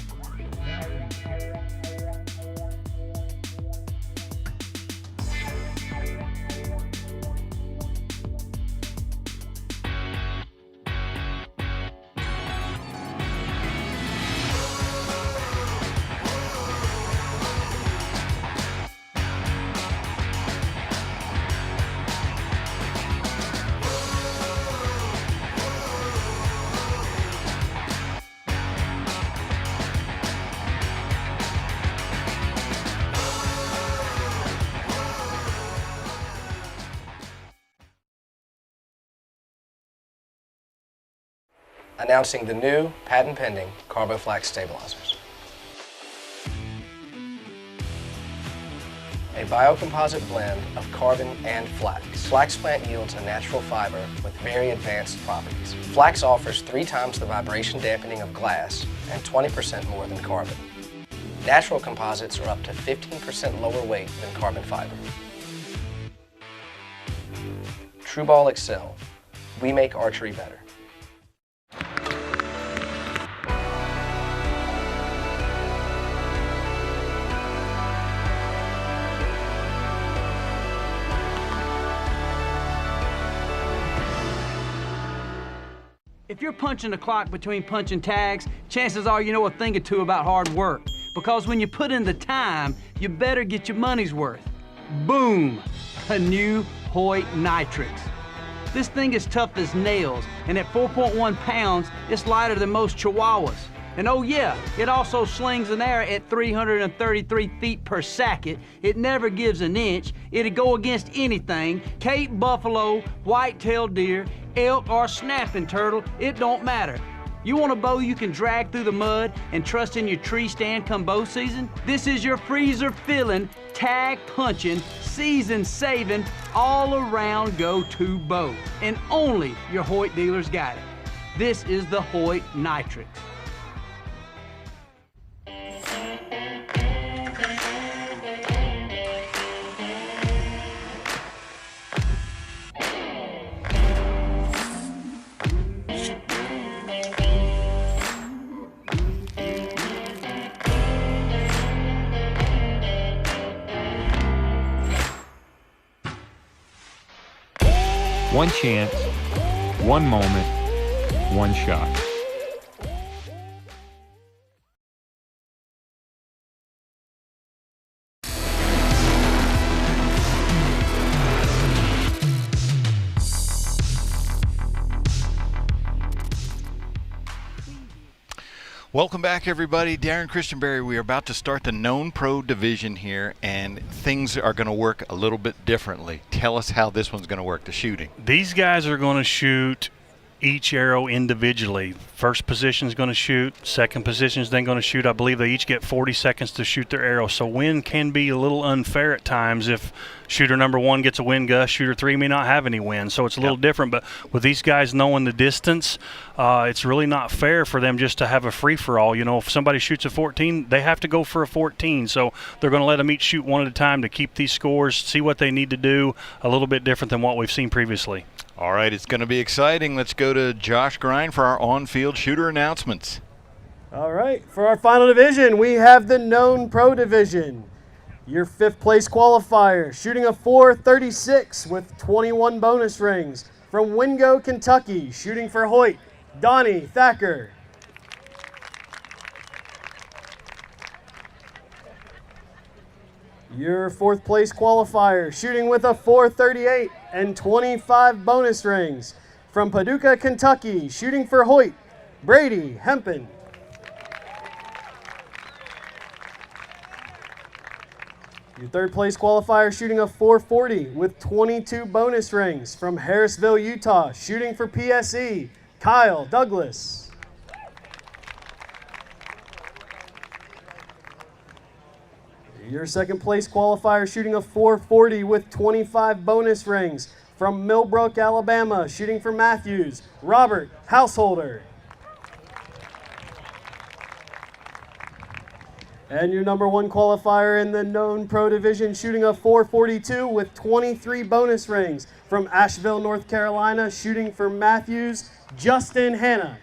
Announcing the new, patent-pending Carboflex Stabilizers. A biocomposite blend of carbon and flax. Flax plant yields a natural fiber with very advanced properties. Flax offers 3 times the vibration dampening of glass and 20% more than carbon. Natural composites are up to 15% lower weight than carbon fiber. TRU Ball Excel. We make archery better. If you're punching the clock between punching tags, chances are you know a thing or two about hard work. Because when you put in the time, you better get your money's worth. Boom! A new Hoyt Nitrix. This thing is tough as nails, and at 4.1 pounds, it's lighter than most Chihuahuas. And oh yeah, it also slings in air at 333 feet per second. It never gives an inch. It'll go against anything, Cape buffalo, white-tailed deer, elk, or snapping turtle, it don't matter. You want a bow you can drag through the mud and trust in your tree stand come bow season? This is your freezer filling, tag punching, season saving, all around go-to bow. And only your Hoyt dealers got it. This is the Hoyt Nitrix. One chance, one moment, one shot. Welcome back, everybody. Darren Christianberry. We are about to start the known pro division here, and things are going to work a little bit differently. Tell us how this one's going to work, the shooting. These guys are going to shoot each arrow individually. First position is going to shoot, second position is then going to shoot. I believe they each get 40 seconds to shoot their arrow. So wind can be a little unfair at times. If shooter number 1 gets a wind gust, shooter 3 may not have any wind. So it's a little different. But with these guys knowing the distance, it's really not fair for them just to have a free-for-all. You know, if somebody shoots a 14, they have to go for a 14. So they're going to let them each shoot one at a time to keep these scores, see what they need to do, a little bit different than what we've seen previously. All right, it's going to be exciting. Let's go to Josh Grind for our on-field shooter announcements. All right, for our final division, we have the known pro division. Your 5th place qualifier, shooting a .436 with 21 bonus rings from Wingo, Kentucky, shooting for Hoyt, Donnie Thacker. Your 4th place qualifier, shooting with a .438 and 25 bonus rings from Paducah, Kentucky, shooting for Hoyt, Brady Hemp. Your 3rd place qualifier, shooting a .440 with 22 bonus rings from Harrisville, Utah, shooting for PSE, Kyle Douglas. Your 2nd place qualifier, shooting a .440 with 25 bonus rings from Millbrook, Alabama, shooting for Mathews, Robert Householder. And your number 1 qualifier in the known pro division, shooting a .442 with 23 bonus rings from Asheville, North Carolina, shooting for Mathews, Justin Hanna.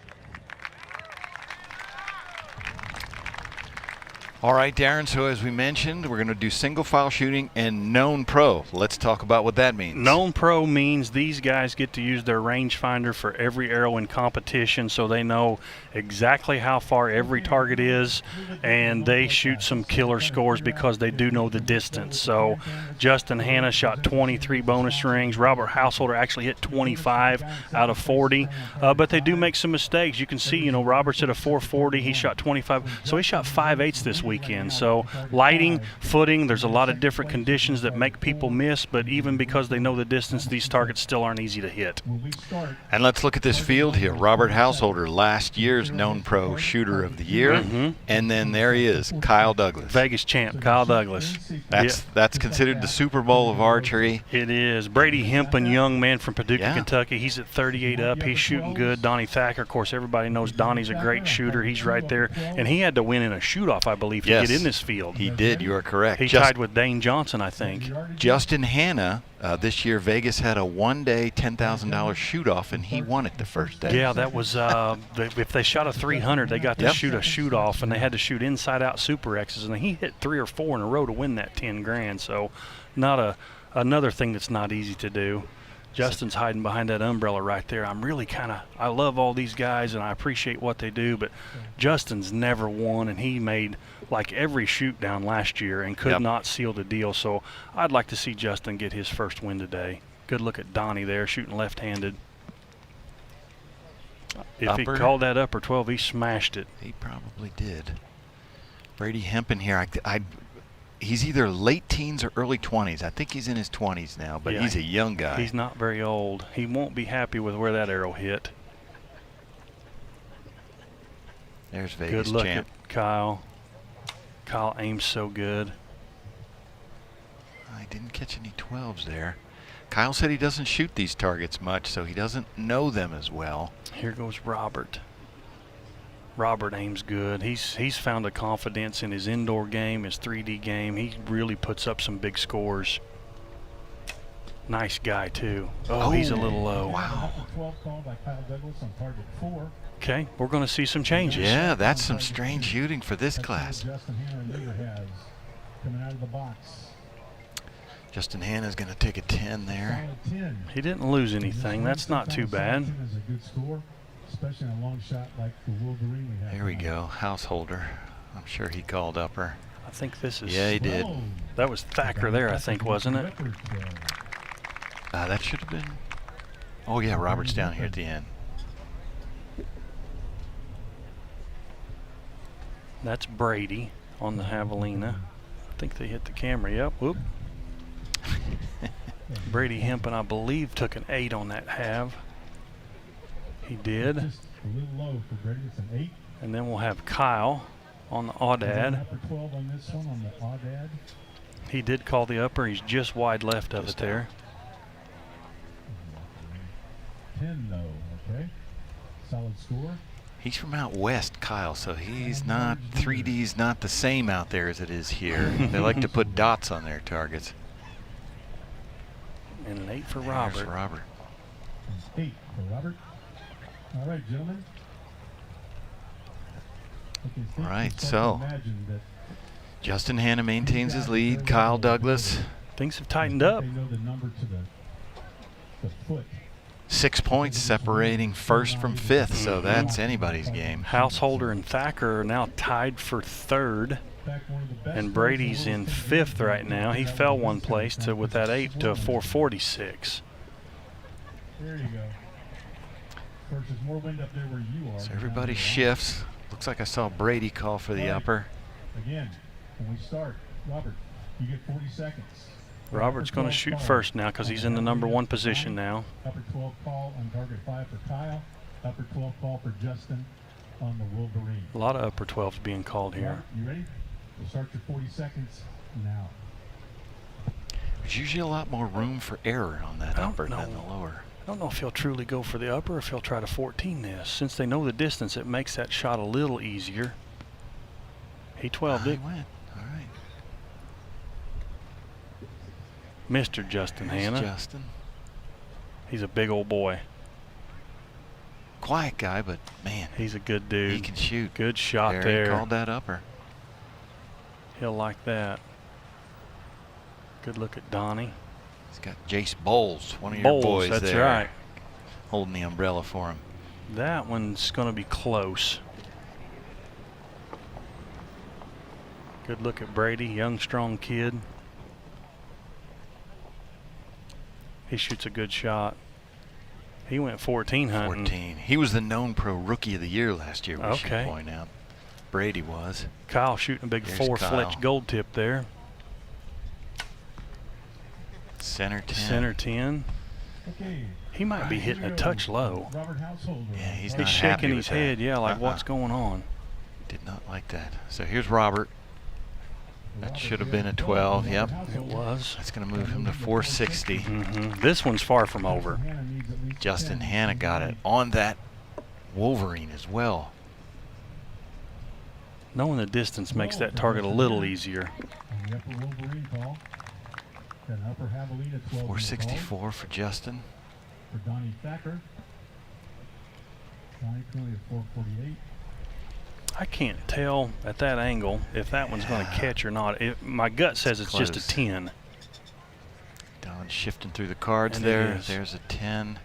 All right, Darren, so as we mentioned, we're going to do single file shooting and known pro. Let's talk about what that means. Known pro means these guys get to use their rangefinder for every arrow in competition, so they know exactly how far every target is, and they shoot some killer scores because they do know the distance. So Justin Hanna shot 23 bonus rings. Robert Householder actually hit 25 out of 40, but they do make some mistakes. You can see, you know, Robert's at a .440. He shot 25, so he shot 5/8 this week. weekend. So lighting, footing, there's a lot of different conditions that make people miss, but even because they know the distance, these targets still aren't easy to hit. And let's look at this field here. Robert Householder, last year's known pro shooter of the year. And then there he is, Kyle Douglas. Vegas champ, Kyle Douglas. That's considered the Super Bowl of archery. It is. Brady Hemp, young man from Paducah, Kentucky. He's at 38 up. He's shooting good. Donnie Thacker, of course, everybody knows Donnie's a great shooter. He's right there. And he had to win in a shoot-off, I believe, to get in this field. He did. You are correct. He tied with Dane Johnson, I think. Justin Hanna, this year Vegas had a one-day $10,000 shoot-off, and he won it the first day. Yeah, that was if they shot a 300, they got to shoot a shoot-off, and they had to shoot inside-out Super X's, and he hit 3 or 4 in a row to win that 10 grand. So not another thing that's not easy to do. Justin's hiding behind that umbrella right there. I'm really I love all these guys and I appreciate what they do, but Justin's never won, and he made like every shoot down last year and could not seal the deal. So I'd like to see Justin get his first win today. Good look at Donnie there shooting left-handed. If he called that upper 12, he smashed it. He probably did. Brady Hemp in here, he's either late teens or early 20s. I think he's in his 20s now, but he's a young guy. He's not very old. He won't be happy with where that arrow hit. There's Vegas Good look champ. at Kyle. Kyle aims so good. I didn't catch any 12s there. Kyle said he doesn't shoot these targets much, so he doesn't know them as well. Here goes Robert. Robert aims good. He's found a confidence in his indoor game, his 3D game. He really puts up some big scores. Nice guy too. Oh, he's a little low. Wow. Okay, we're going to see some changes. Yeah, that's some strange shooting for this class. Justin Hanna's going to take a 10 there. He didn't lose anything. That's not too bad. Especially in a long shot like the Wolverine we have. Here we go, Householder. I'm sure he called upper. I think this is. Yeah, he did. That was Thacker there, I think, wasn't it? That should have been. Oh yeah, Robert's down here at the end. That's Brady on the javelina. I think they hit the camera. Yep. Whoop. Brady Hemp, I believe, took an 8 on that halve. He did. Just a little low for Brady. It's an 8. And then we'll have Kyle on the audad. Upper 12 on this one on the audad. He did call the upper. He's just wide left of it there. 10 though. Okay. Solid score. He's from out west, Kyle, so he's not 3D's not the same out there as it is here. They like to put dots on their targets. And an 8 for Robert. There's Robert. 8 for Robert. All right, gentlemen. All right, so Justin Hanna maintains his lead. Kyle Douglas. Things have tightened up. 6 points separating first from fifth, so that's anybody's game. Householder and Thacker are now tied for third, and Brady's in fifth right now. He fell one place with that 8 to 446. There you go. Of course, there's more wind up there where you are. So everybody shifts. Looks like I saw Brady call for the upper. Again, when we start, Robert, you get 40 seconds. Robert's going to shoot first now because he's in the number 1 position now. Upper 12 call on target 5 for Kyle. Upper 12 call for Justin on the Wolverine. A lot of upper 12s being called here. You ready? We'll start your 40 seconds now. There's usually a lot more room for error on that upper than the lower. I don't know if he'll truly go for the upper or if he'll try to 14 this. Since they know the distance, it makes that shot a little easier. He 12'd it. He went. All right. Mr. Justin Hanna. Justin. He's a big old boy. Quiet guy, but man. He's a good dude. He can shoot. Good shot there. He called that upper. He'll like that. Good look at Donnie. He's got Jace Bowles, one of your boys that's there. Right. Holding the umbrella for him. That one's going to be close. Good look at Brady, young, strong kid. He shoots a good shot. He went 14 hunting. 14. He was the known pro rookie of the year last year, we should point out. Brady was. Kyle shooting a big There's 4 Kyle. Fletch gold tip there. Center 10. Center 10. Okay. He might be hitting a touch low. Yeah, he's He's not shaking happy his with head. that. Yeah, like what's going on? Did not like that. So here's Robert. That should have been a 12. Yep. It was. That's going to move him to 460. This one's far from over. Justin Hanna got it on that Wolverine as well. Knowing the distance makes that target a little easier. 464 for Justin. For Donnie Thacker. Donnie currently at 448. I can't tell at that angle if that one's going to catch or not. My gut says it's just a 10. Don shifting through the cards And there. it is. There's a 10.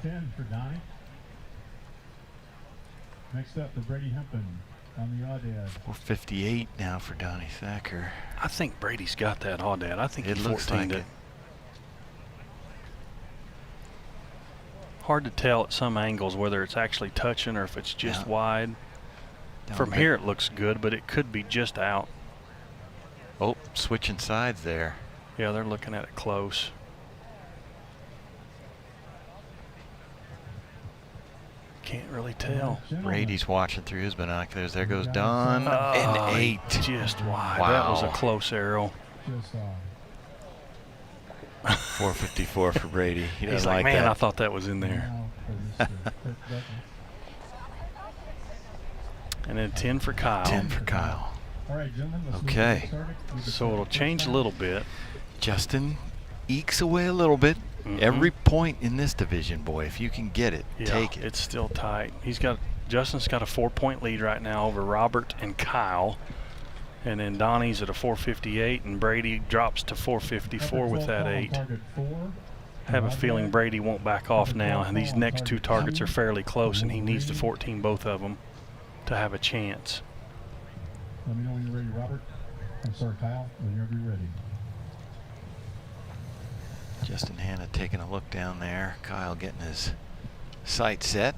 10 for Donnie. Next up, the Brady Hemp on the Audad. 458 now for Donnie Thacker. I think Brady's got that Audad. I think It he looks 14'd like it. it. Hard to tell at some angles whether it's actually touching or if it's just wide. Down From big. here it looks good, but it could be just out. Oh, switching sides there. Yeah, they're looking at it close. Can't really tell. Brady's watching through his binoculars. There goes Don. An 8. Just wide. Wow. That was a close arrow. 454 for Brady. He He's doesn't like, like man, that. I thought that was in there. And then 10 for Kyle. 10 for Kyle. All right, gentlemen, let's move Okay. to get started with the So it'll change a little bit. Justin ekes away a little bit. Every point in this division, boy, if you can get it, Yeah, take it. it's still tight. Justin's got a 4-point lead right now over Robert and Kyle. And then Donnie's at a 458, and Brady drops to 454 with that 8. I have a feeling Brady won't back off now, and these next two targets are fairly close, and he needs to 14 both of them to have a chance. Let me know when you're ready, Robert. I'm sorry, Kyle. Whenever you're ready. Justin Hanna taking a look down there. Kyle getting his sight set.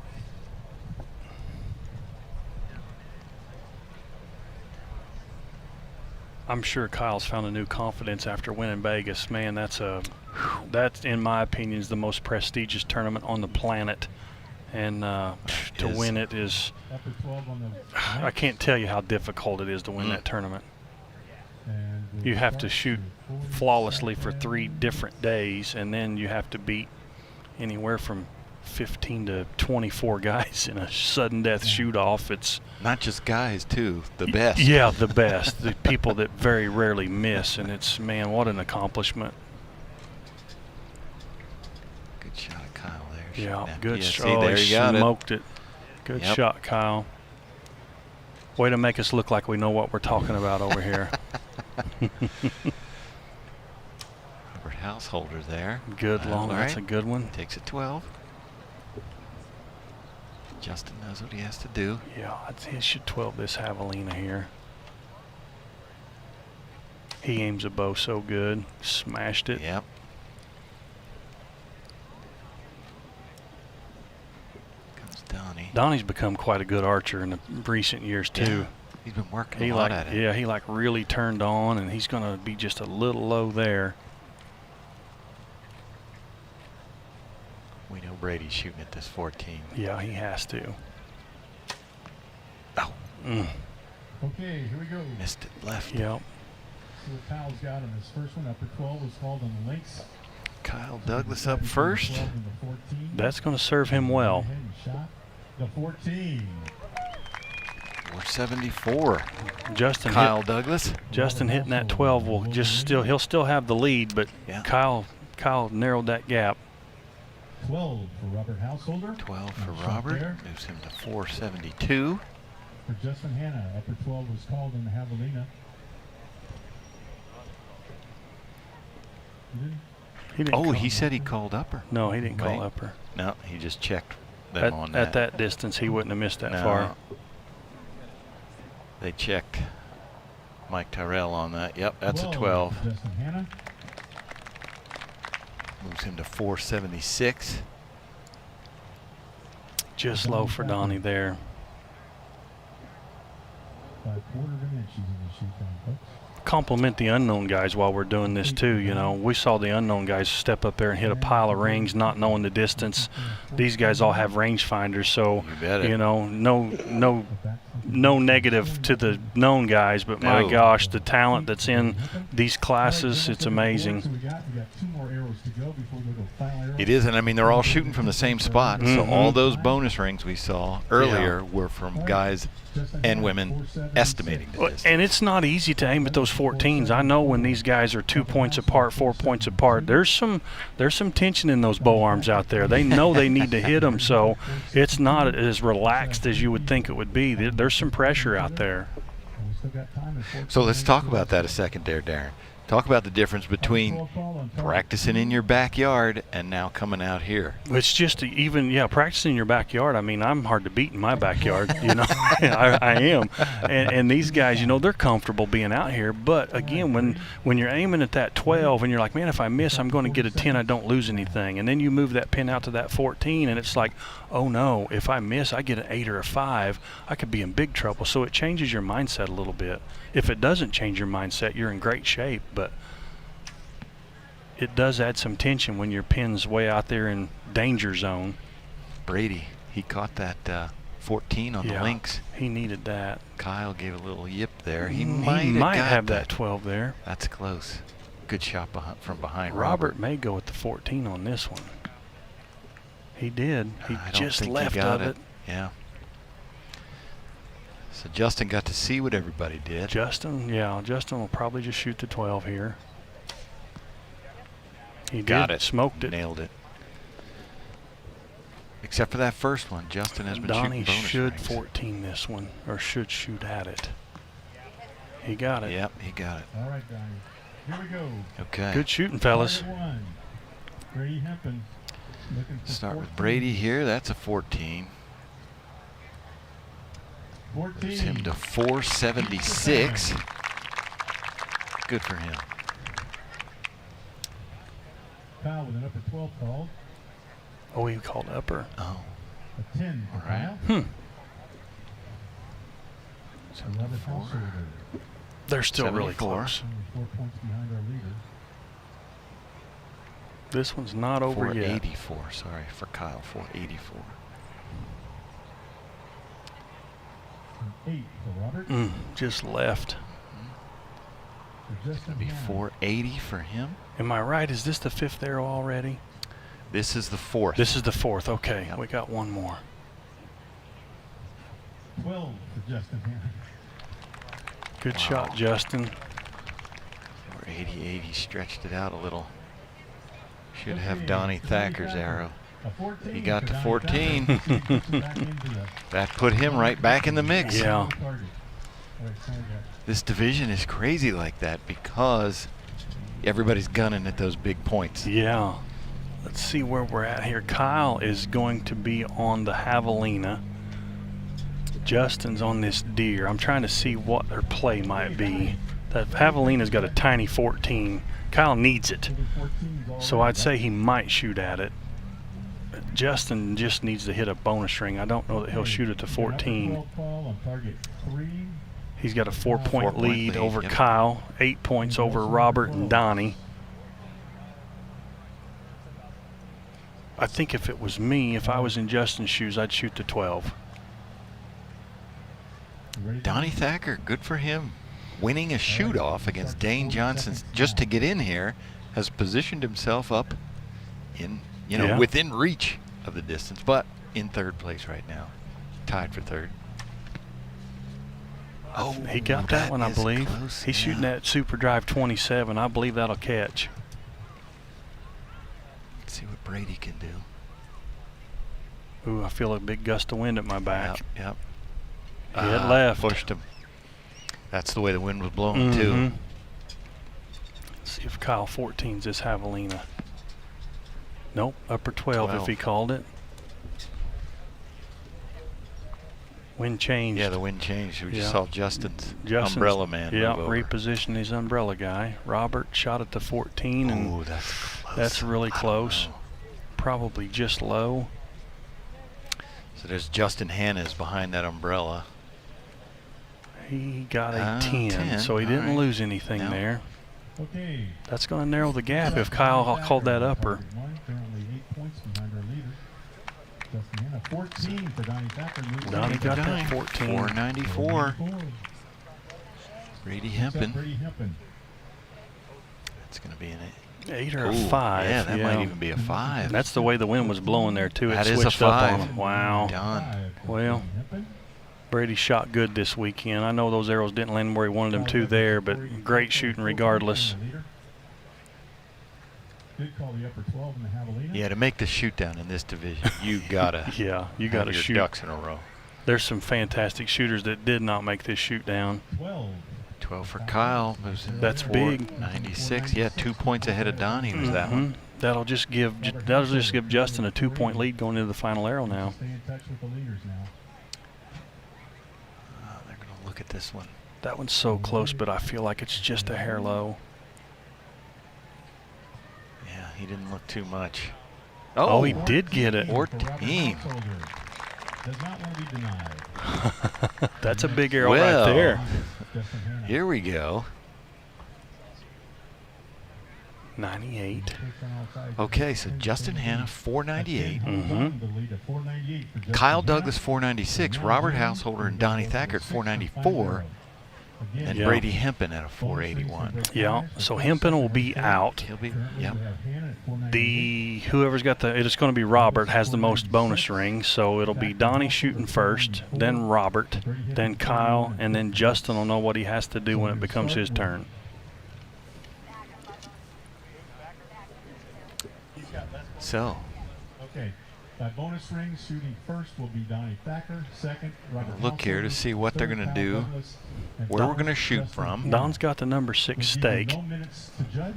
I'm sure Kyle's found a new confidence after winning Vegas. Man, that's in my opinion is the most prestigious tournament on the planet, and to win it is, I can't tell you how difficult it is to win that tournament. You have to shoot flawlessly for 3 different days, and then you have to beat anywhere from 15 to 24 guys in a sudden death shoot-off. It's not just guys, too. The best. Yeah, the best. The people that very rarely miss, and it's, man, what an accomplishment. Good shot of Kyle there. Yeah, good shot. shot. There He you got smoked it. Good shot, Kyle. Way to make us look like we know what we're talking about over here. Robert Householder there. Good long. All That's right. a good one. Takes a 12. Justin knows what he has to do. Yeah, he should 12 this javelina here. He aims a bow so good. Smashed it. Yep. Comes Donnie. Donnie's become quite a good archer in the recent years too. Yeah, he's been working a lot at it. Yeah, he like really turned on, and he's going to be just a little low there. We know Brady's shooting at this 14. Yeah, he has to. Oh. Okay, here we go. Missed it left. Yep. See what Kyle's got on this first one. Upper 12 was called on the links. Kyle Douglas up first. That's going to serve him well. Shot the 14. 474. Justin Kyle Douglas. Justin hitting that 12 will he'll still have the lead, but Kyle narrowed that gap. 12 for Robert Householder. 12 for Robert. Moves him to 472. For Justin Hanna, upper 12 was called on the javelina. He said he called upper. No, he didn't call upper. No, he just checked them on that. At that distance, he wouldn't have missed that far. They checked Mike Tyrell on that. Yep, that's a 12. Justin Hanna. Moves him to 476. Just low for Donnie there. Compliment the unknown guys while we're doing this too. You know, we saw the unknown guys step up there and hit a pile of rings, not knowing the distance. These guys all have range finders, so you know, no negative to the known guys, but my gosh, the talent that's in these classes, it's amazing. It is, and I mean, they're all shooting from the same spot. So all those bonus rings we saw earlier were from guys and women estimating the distance. And it's not easy to aim at those 14s. I know when these guys are 2 points apart, 4 points apart, there's some tension in those bow arms out there. They know they need to hit them, so it's not as relaxed as you would think it would be. There's some pressure out there. So let's talk about that a second there, Darren. Talk about the difference between practicing in your backyard and now coming out here. It's just practicing in your backyard. I mean, I'm hard to beat in my backyard, you know. I am. And these guys, you know, they're comfortable being out here. But, again, when you're aiming at that 12 and you're like, man, if I miss, I'm going to get a 10, I don't lose anything. And then you move that pin out to that 14, and it's like, oh, no, if I miss, I get an 8 or a 5, I could be in big trouble. So it changes your mindset a little bit. If it doesn't change your mindset, you're in great shape. But it does add some tension when your pin's way out there in danger zone. Brady, he caught that 14 on the links. He needed that. Kyle gave a little yip there. He might have that 12 there. That's close. Good shot from behind. Robert may go with the 14 on this one. He did. He just left of it. Yeah. So Justin got to see what everybody did. Justin will probably just shoot the 12 here. He got it. Smoked it. Nailed it. Except for that first one, Justin has been shooting bonus Donnie should rings. 14 this one, or should shoot at it. He got it. Yep, he got it. All right, Donnie. Here we go. Okay. Good shooting, fellas. Brady Hemp. Start with Brady here. That's a 14. Moves him to 476. Good for him. Kyle with an upper 12 called. Oh, he called upper. Oh. A 10 for Kyle. So 11 4. also They're still 74. really close. 4 points behind our leader. This one's not over yet. 484, sorry, for Kyle, 484. 8 for Robert. Just left. It's going to be 480 for him. Am I right? Is this the 5th arrow already? This is the 4th. This is the 4th. Okay, Yep. we got one more. 12 for Justin Hannon. Good shot, Justin. 488, he stretched it out a little. Should have Donnie Thacker's arrow. He got to 14. That put him right back in the mix. Yeah. This division is crazy like that because everybody's gunning at those big points. Yeah. Let's see where we're at here. Kyle is going to be on the javelina. Justin's on this deer. I'm trying to see what their play might be. That javelina's got a tiny 14. Kyle needs it. So I'd say he might shoot at it. Justin just needs to hit a bonus ring. I don't know that he'll shoot it to 14. He's got a 4-point lead over Kyle, 8 points over Robert and Donnie. I think if it was me, if I was in Justin's shoes, I'd shoot to 12. Donnie Thacker, good for him. Winning a shoot-off against Dane Johnson just to get in here has positioned himself up in, within reach of the distance, but in 3rd place right now. Tied for 3rd. Oh, he got that one, I believe. Close, He's shooting that Super Drive 27. I believe that'll catch. Let's see what Brady can do. Ooh, I feel a big gust of wind at my back. Yep. It left. Pushed him. That's the way the wind was blowing, too. Let's see if Kyle 14's this javelina. Nope, upper 12 if he called it. Wind changed. Yeah, the wind changed. We just saw Justin's umbrella man Yeah, move over. reposition his umbrella guy. Robert shot at the 14, and that's close. that's really close. Probably just low. So there's Justin Hannes behind that umbrella. He got a 10, so he didn't lose anything there. Okay. That's going to narrow the gap if Kyle called that upper. Currently 8 points behind our leader. Justin Hanna, 14 for Donnie Thacker. Donnie got that 14. 494. Brady Hemp. That's going to be an 8 or a 5. Yeah, that might even be a 5. That's the way the wind was blowing there, too. That it is a switched up 5. on him. Wow. Done. Well, Brady shot good this weekend. I know those arrows didn't land where he wanted them to there, but great shooting regardless. Yeah, to make the shoot down in this division, you gotta you gotta your shoot ducks in a row. There's some fantastic shooters that did not make this shoot down. 12 for Kyle. That's big. 96. Yeah, 2 points ahead of Donnie was that one. That'll just give Justin a 2-point lead going into the final arrow now. They're gonna look at this one. That one's so close, but I feel like it's just a hair low. Yeah, he didn't look too much. Oh, he did get it. 14. That's a big arrow right there. Here we go. 98. Okay, so Justin Hanna, 498. Kyle Douglas, 496. Robert Householder and Donnie Thacker at 494. And Brady Hempen at a 481. Yeah, so Hempen will be out. He'll be, Whoever's got it's going to be Robert, has the most bonus rings. So it'll be Donnie shooting first, then Robert, then Kyle, and then Justin will know what he has to do when it becomes his turn. So. Okay. By bonus rings, shooting first will be Donnie Thacker. Second, Robert. Look here to see what they're going to do, where we're going to shoot from. Don's got the number 6 stake. No minutes to judge.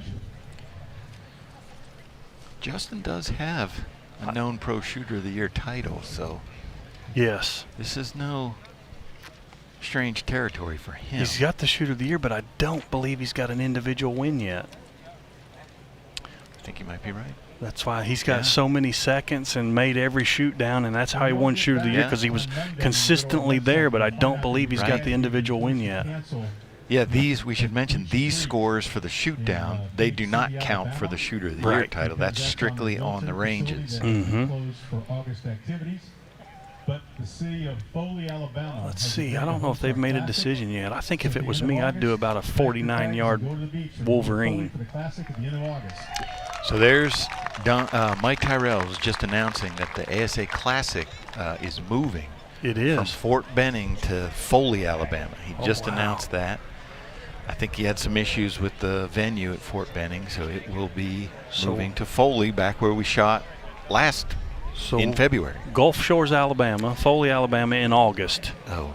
Justin does have a known Pro Shooter of the Year title, so yes, this is no strange territory for him. He's got the Shooter of the Year, but I don't believe he's got an individual win yet. I think you might be right. That's why he's got so many seconds and made every shoot down, and that's how he won Shooter of the Year, because he was consistently there, but I don't believe he's got the individual win yet. Yeah, we should mention these scores for the shoot down, they do not count for the Shooter of the Year title. That's strictly on the ranges. Let's see, I don't know if they've made a decision yet. I think if it was me, I'd do about a 49-yard Wolverine. So there's Mike Tyrrell was just announcing that the ASA Classic is moving. It is. From Fort Benning to Foley, Alabama. He just announced that. I think he had some issues with the venue at Fort Benning, so it will be moving to Foley, back where we shot last in February. Gulf Shores, Alabama, Foley, Alabama in August. Oh.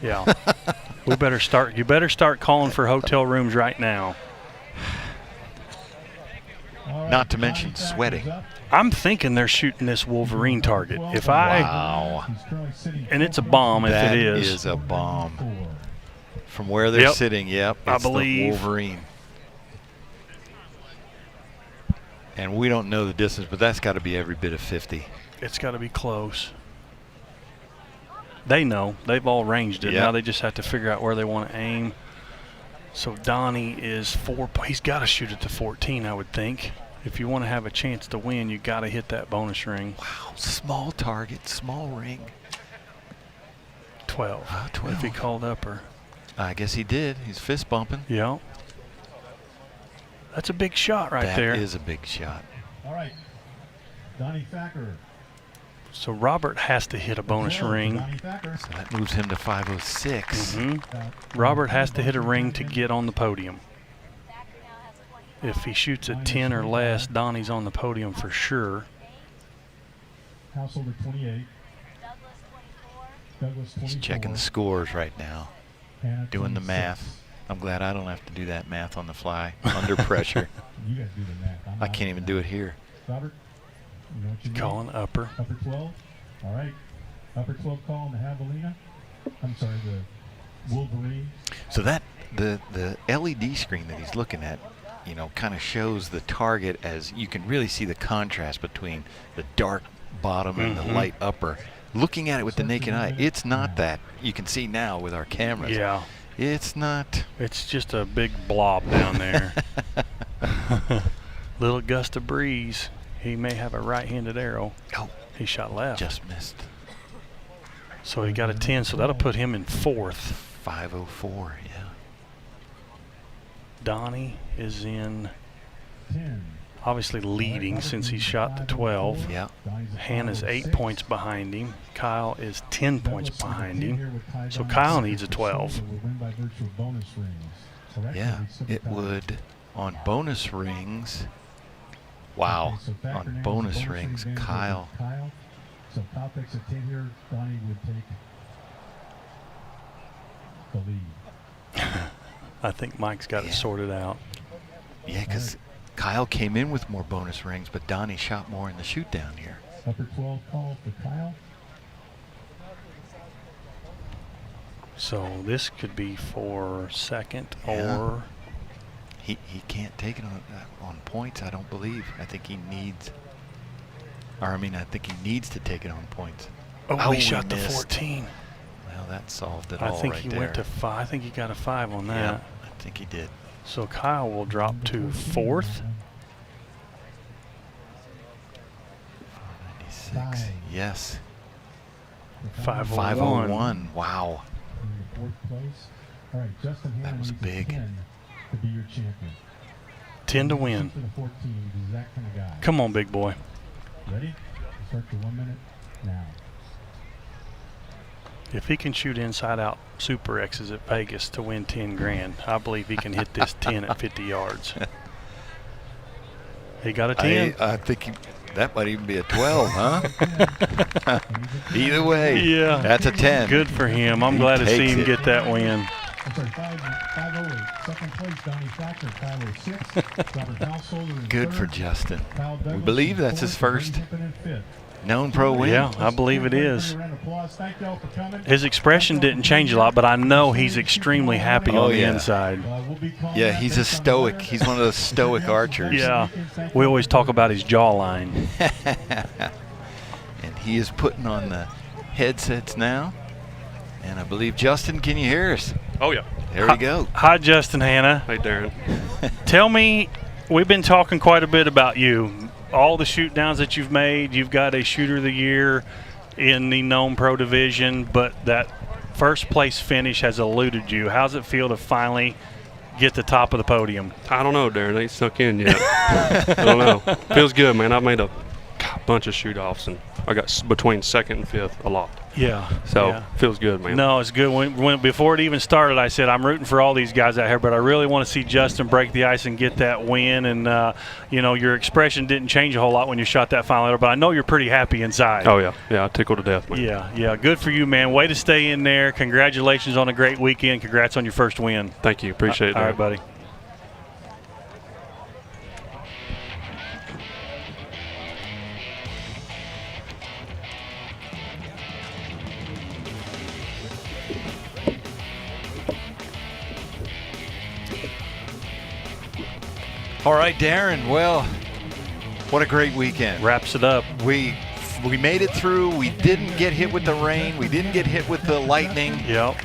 Yeah. You better start calling for hotel rooms right now. Not to mention sweating. I'm thinking they're shooting this Wolverine target. Wow. And it's a bomb if it is. That is a bomb. From where they're sitting, it's I believe. the Wolverine. And we don't know the distance, but that's got to be every bit of 50. It's got to be close. They know. They've all ranged it. Now they just have to figure out where they want to aim. So Donnie is he's got to shoot it to 14, I would think. If you want to have a chance to win, you got to hit that bonus ring. Wow, small target, small ring. 12. 12. If he called upper. I guess he did. He's fist bumping. Yeah. That's a big shot right there. That is a big shot. All right. Donnie Thacker. So Robert has to hit a bonus ring. So that moves him to 506. Robert has to hit a ring to get on the podium. If he shoots at 10 or less, Donnie's on the podium for sure. Householder 28. Douglas 24. He's checking the scores right now, doing the math. I'm glad I don't have to do that math on the fly under pressure. You guys do the math. I can't even do it here. Robert, you know what you calling need? upper. Upper 12. All right. Upper 12 call on the Javelina. I'm sorry, the Wolverine. So that the LED screen that he's looking at, you know, kind of shows the target as you can really see the contrast between the dark bottom and the light upper. looking at it with the naked eye, it's not that. You can see now with our cameras. Yeah. It's not. It's just a big blob down there. Little gust of breeze. He may have a right-handed arrow. Oh. He shot left. Just missed. So he got a 10, so that'll put him in 4th. 504, yeah. Donnie is in, obviously leading since he shot the 12. Yeah. Hannah's 8 points behind him. Kyle is 10 points behind him. So Kyle needs a 12. Yeah, it would on bonus rings. Wow, on bonus rings, Kyle. So Kyle takes a 10 here. Donnie would take the lead. I think Mike's got it sorted out. Yeah, because Kyle came in with more bonus rings, but Donnie shot more in the shoot down here. Upper 12 call for Kyle. So this could be for second or... He can't take it on points, I don't believe. I think he needs... I think he needs to take it on points. Oh, he shot the 14. Well, that solved it I all think right he there. went to 5. I think he got a 5 on that. Yeah, I think he did. So Kyle will drop to 4th. 96. Yes. 501. 501. Wow. In the 4th place. All right, Justin Hannah That was needs a big. 10 to be your champion. 10 to win. For the 14, he's that kind of guy. Come on, big boy. Ready? Start your 1 minute now. If he can shoot inside out Super X's at Vegas to win 10 grand, I believe he can hit this 10 at 50 yards. He got a 10. I think that might even be a 12, huh? Either way, yeah, that's a 10. Good for him. I'm glad to see him get that win. I'm sorry, 508. Second place, Donnie Thacker, Kyle 6. Robert Householder in Good 3rd. for Justin. Kyle We Douglas believe in that's his 4th, first Brady Hemp in 5th. known pro win. Yeah, I believe it is. Round of applause. Thank y'all for coming. His expression didn't change a lot, but I know he's extremely happy on the inside. Yeah, he's a stoic. He's one of those stoic archers. Yeah, we always talk about his jawline. And he is putting on the headsets now. And I believe, Justin, can you hear us? Oh, yeah. There we go. Hi, Justin Hannah. Hey, Darren. Tell me, we've been talking quite a bit about you. All the shoot downs that you've made, you've got a Shooter of the Year in the known pro division, but that first place finish has eluded you. How's it feel to finally get the top of the podium? I don't know, Darren. They ain't snuck in yet. I don't know. Feels good, man. I've made a bunch of shoot-offs, and I got between 2nd and 5th a lot. Yeah. So, yeah. Feels good, man. No, it's good. When before it even started, I said, I'm rooting for all these guys out here, but I really want to see Justin break the ice and get that win. And, your expression didn't change a whole lot when you shot that final arrow, but I know you're pretty happy inside. Oh, yeah. Yeah, I tickled to death, man. Yeah. Good for you, man. Way to stay in there. Congratulations on a great weekend. Congrats on your first win. Thank you. Appreciate it. All right, buddy. All right, Darren. Well, what a great weekend. Wraps it up. We made it through. We didn't get hit with the rain. We didn't get hit with the lightning. Yep.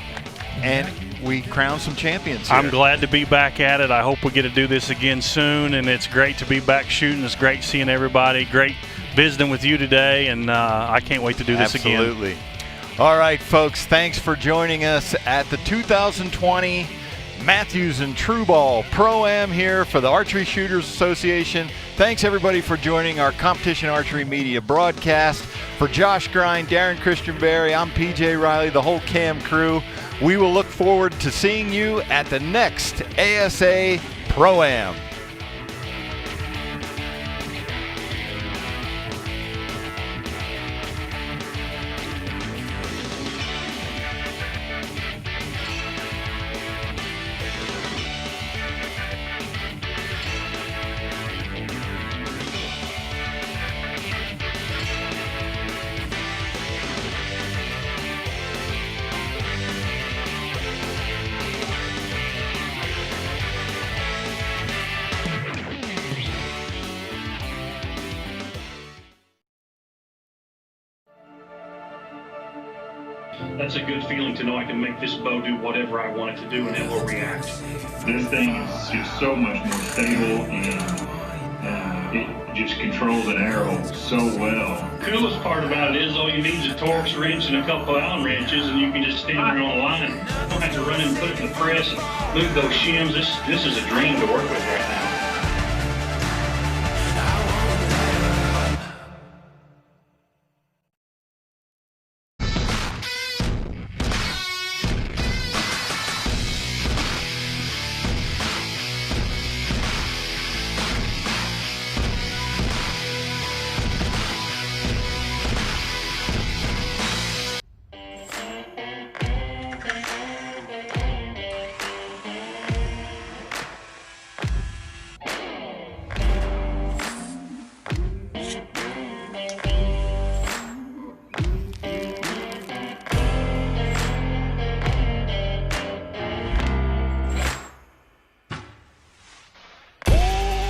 And we crowned some champions here. I'm glad to be back at it. I hope we get to do this again soon, and it's great to be back shooting. It's great seeing everybody. Great visiting with you today, and I can't wait to do this again. Absolutely. All right, folks, thanks for joining us at the 2020 Mathews and TRU Ball Pro-Am here for the Archery Shooters Association. Thanks, everybody, for joining our Competition Archery Media broadcast. For Josh Grind, Darren Christian Berry, I'm PJ Riley, the whole CAM crew. We will look forward to seeing you at the next ASA Pro-Am. That's a good feeling to know I can make this bow do whatever I want it to do and it will react. This thing is just so much more stable, and it just controls an arrow so well. Coolest part about it is all you need is a Torx wrench and a couple of Allen wrenches, and you can just stand there on the line. You don't have to run in and put it in the press and move those shims. This is a dream to work with right now.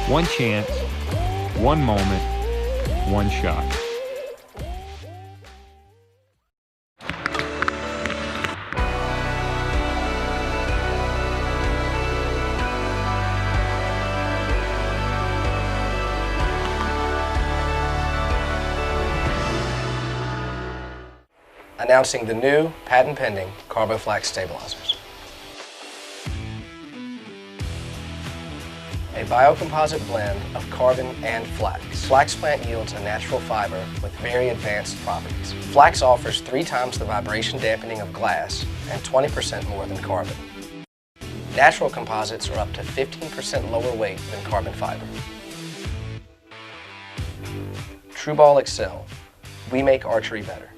One chance, one moment, one shot. Announcing the new patent-pending Carboflex Stabilizers. A biocomposite blend of carbon and flax. Flax plant yields a natural fiber with very advanced properties. Flax offers 3 times the vibration dampening of glass and 20% more than carbon. Natural composites are up to 15% lower weight than carbon fiber. TRU Excel. We make archery better.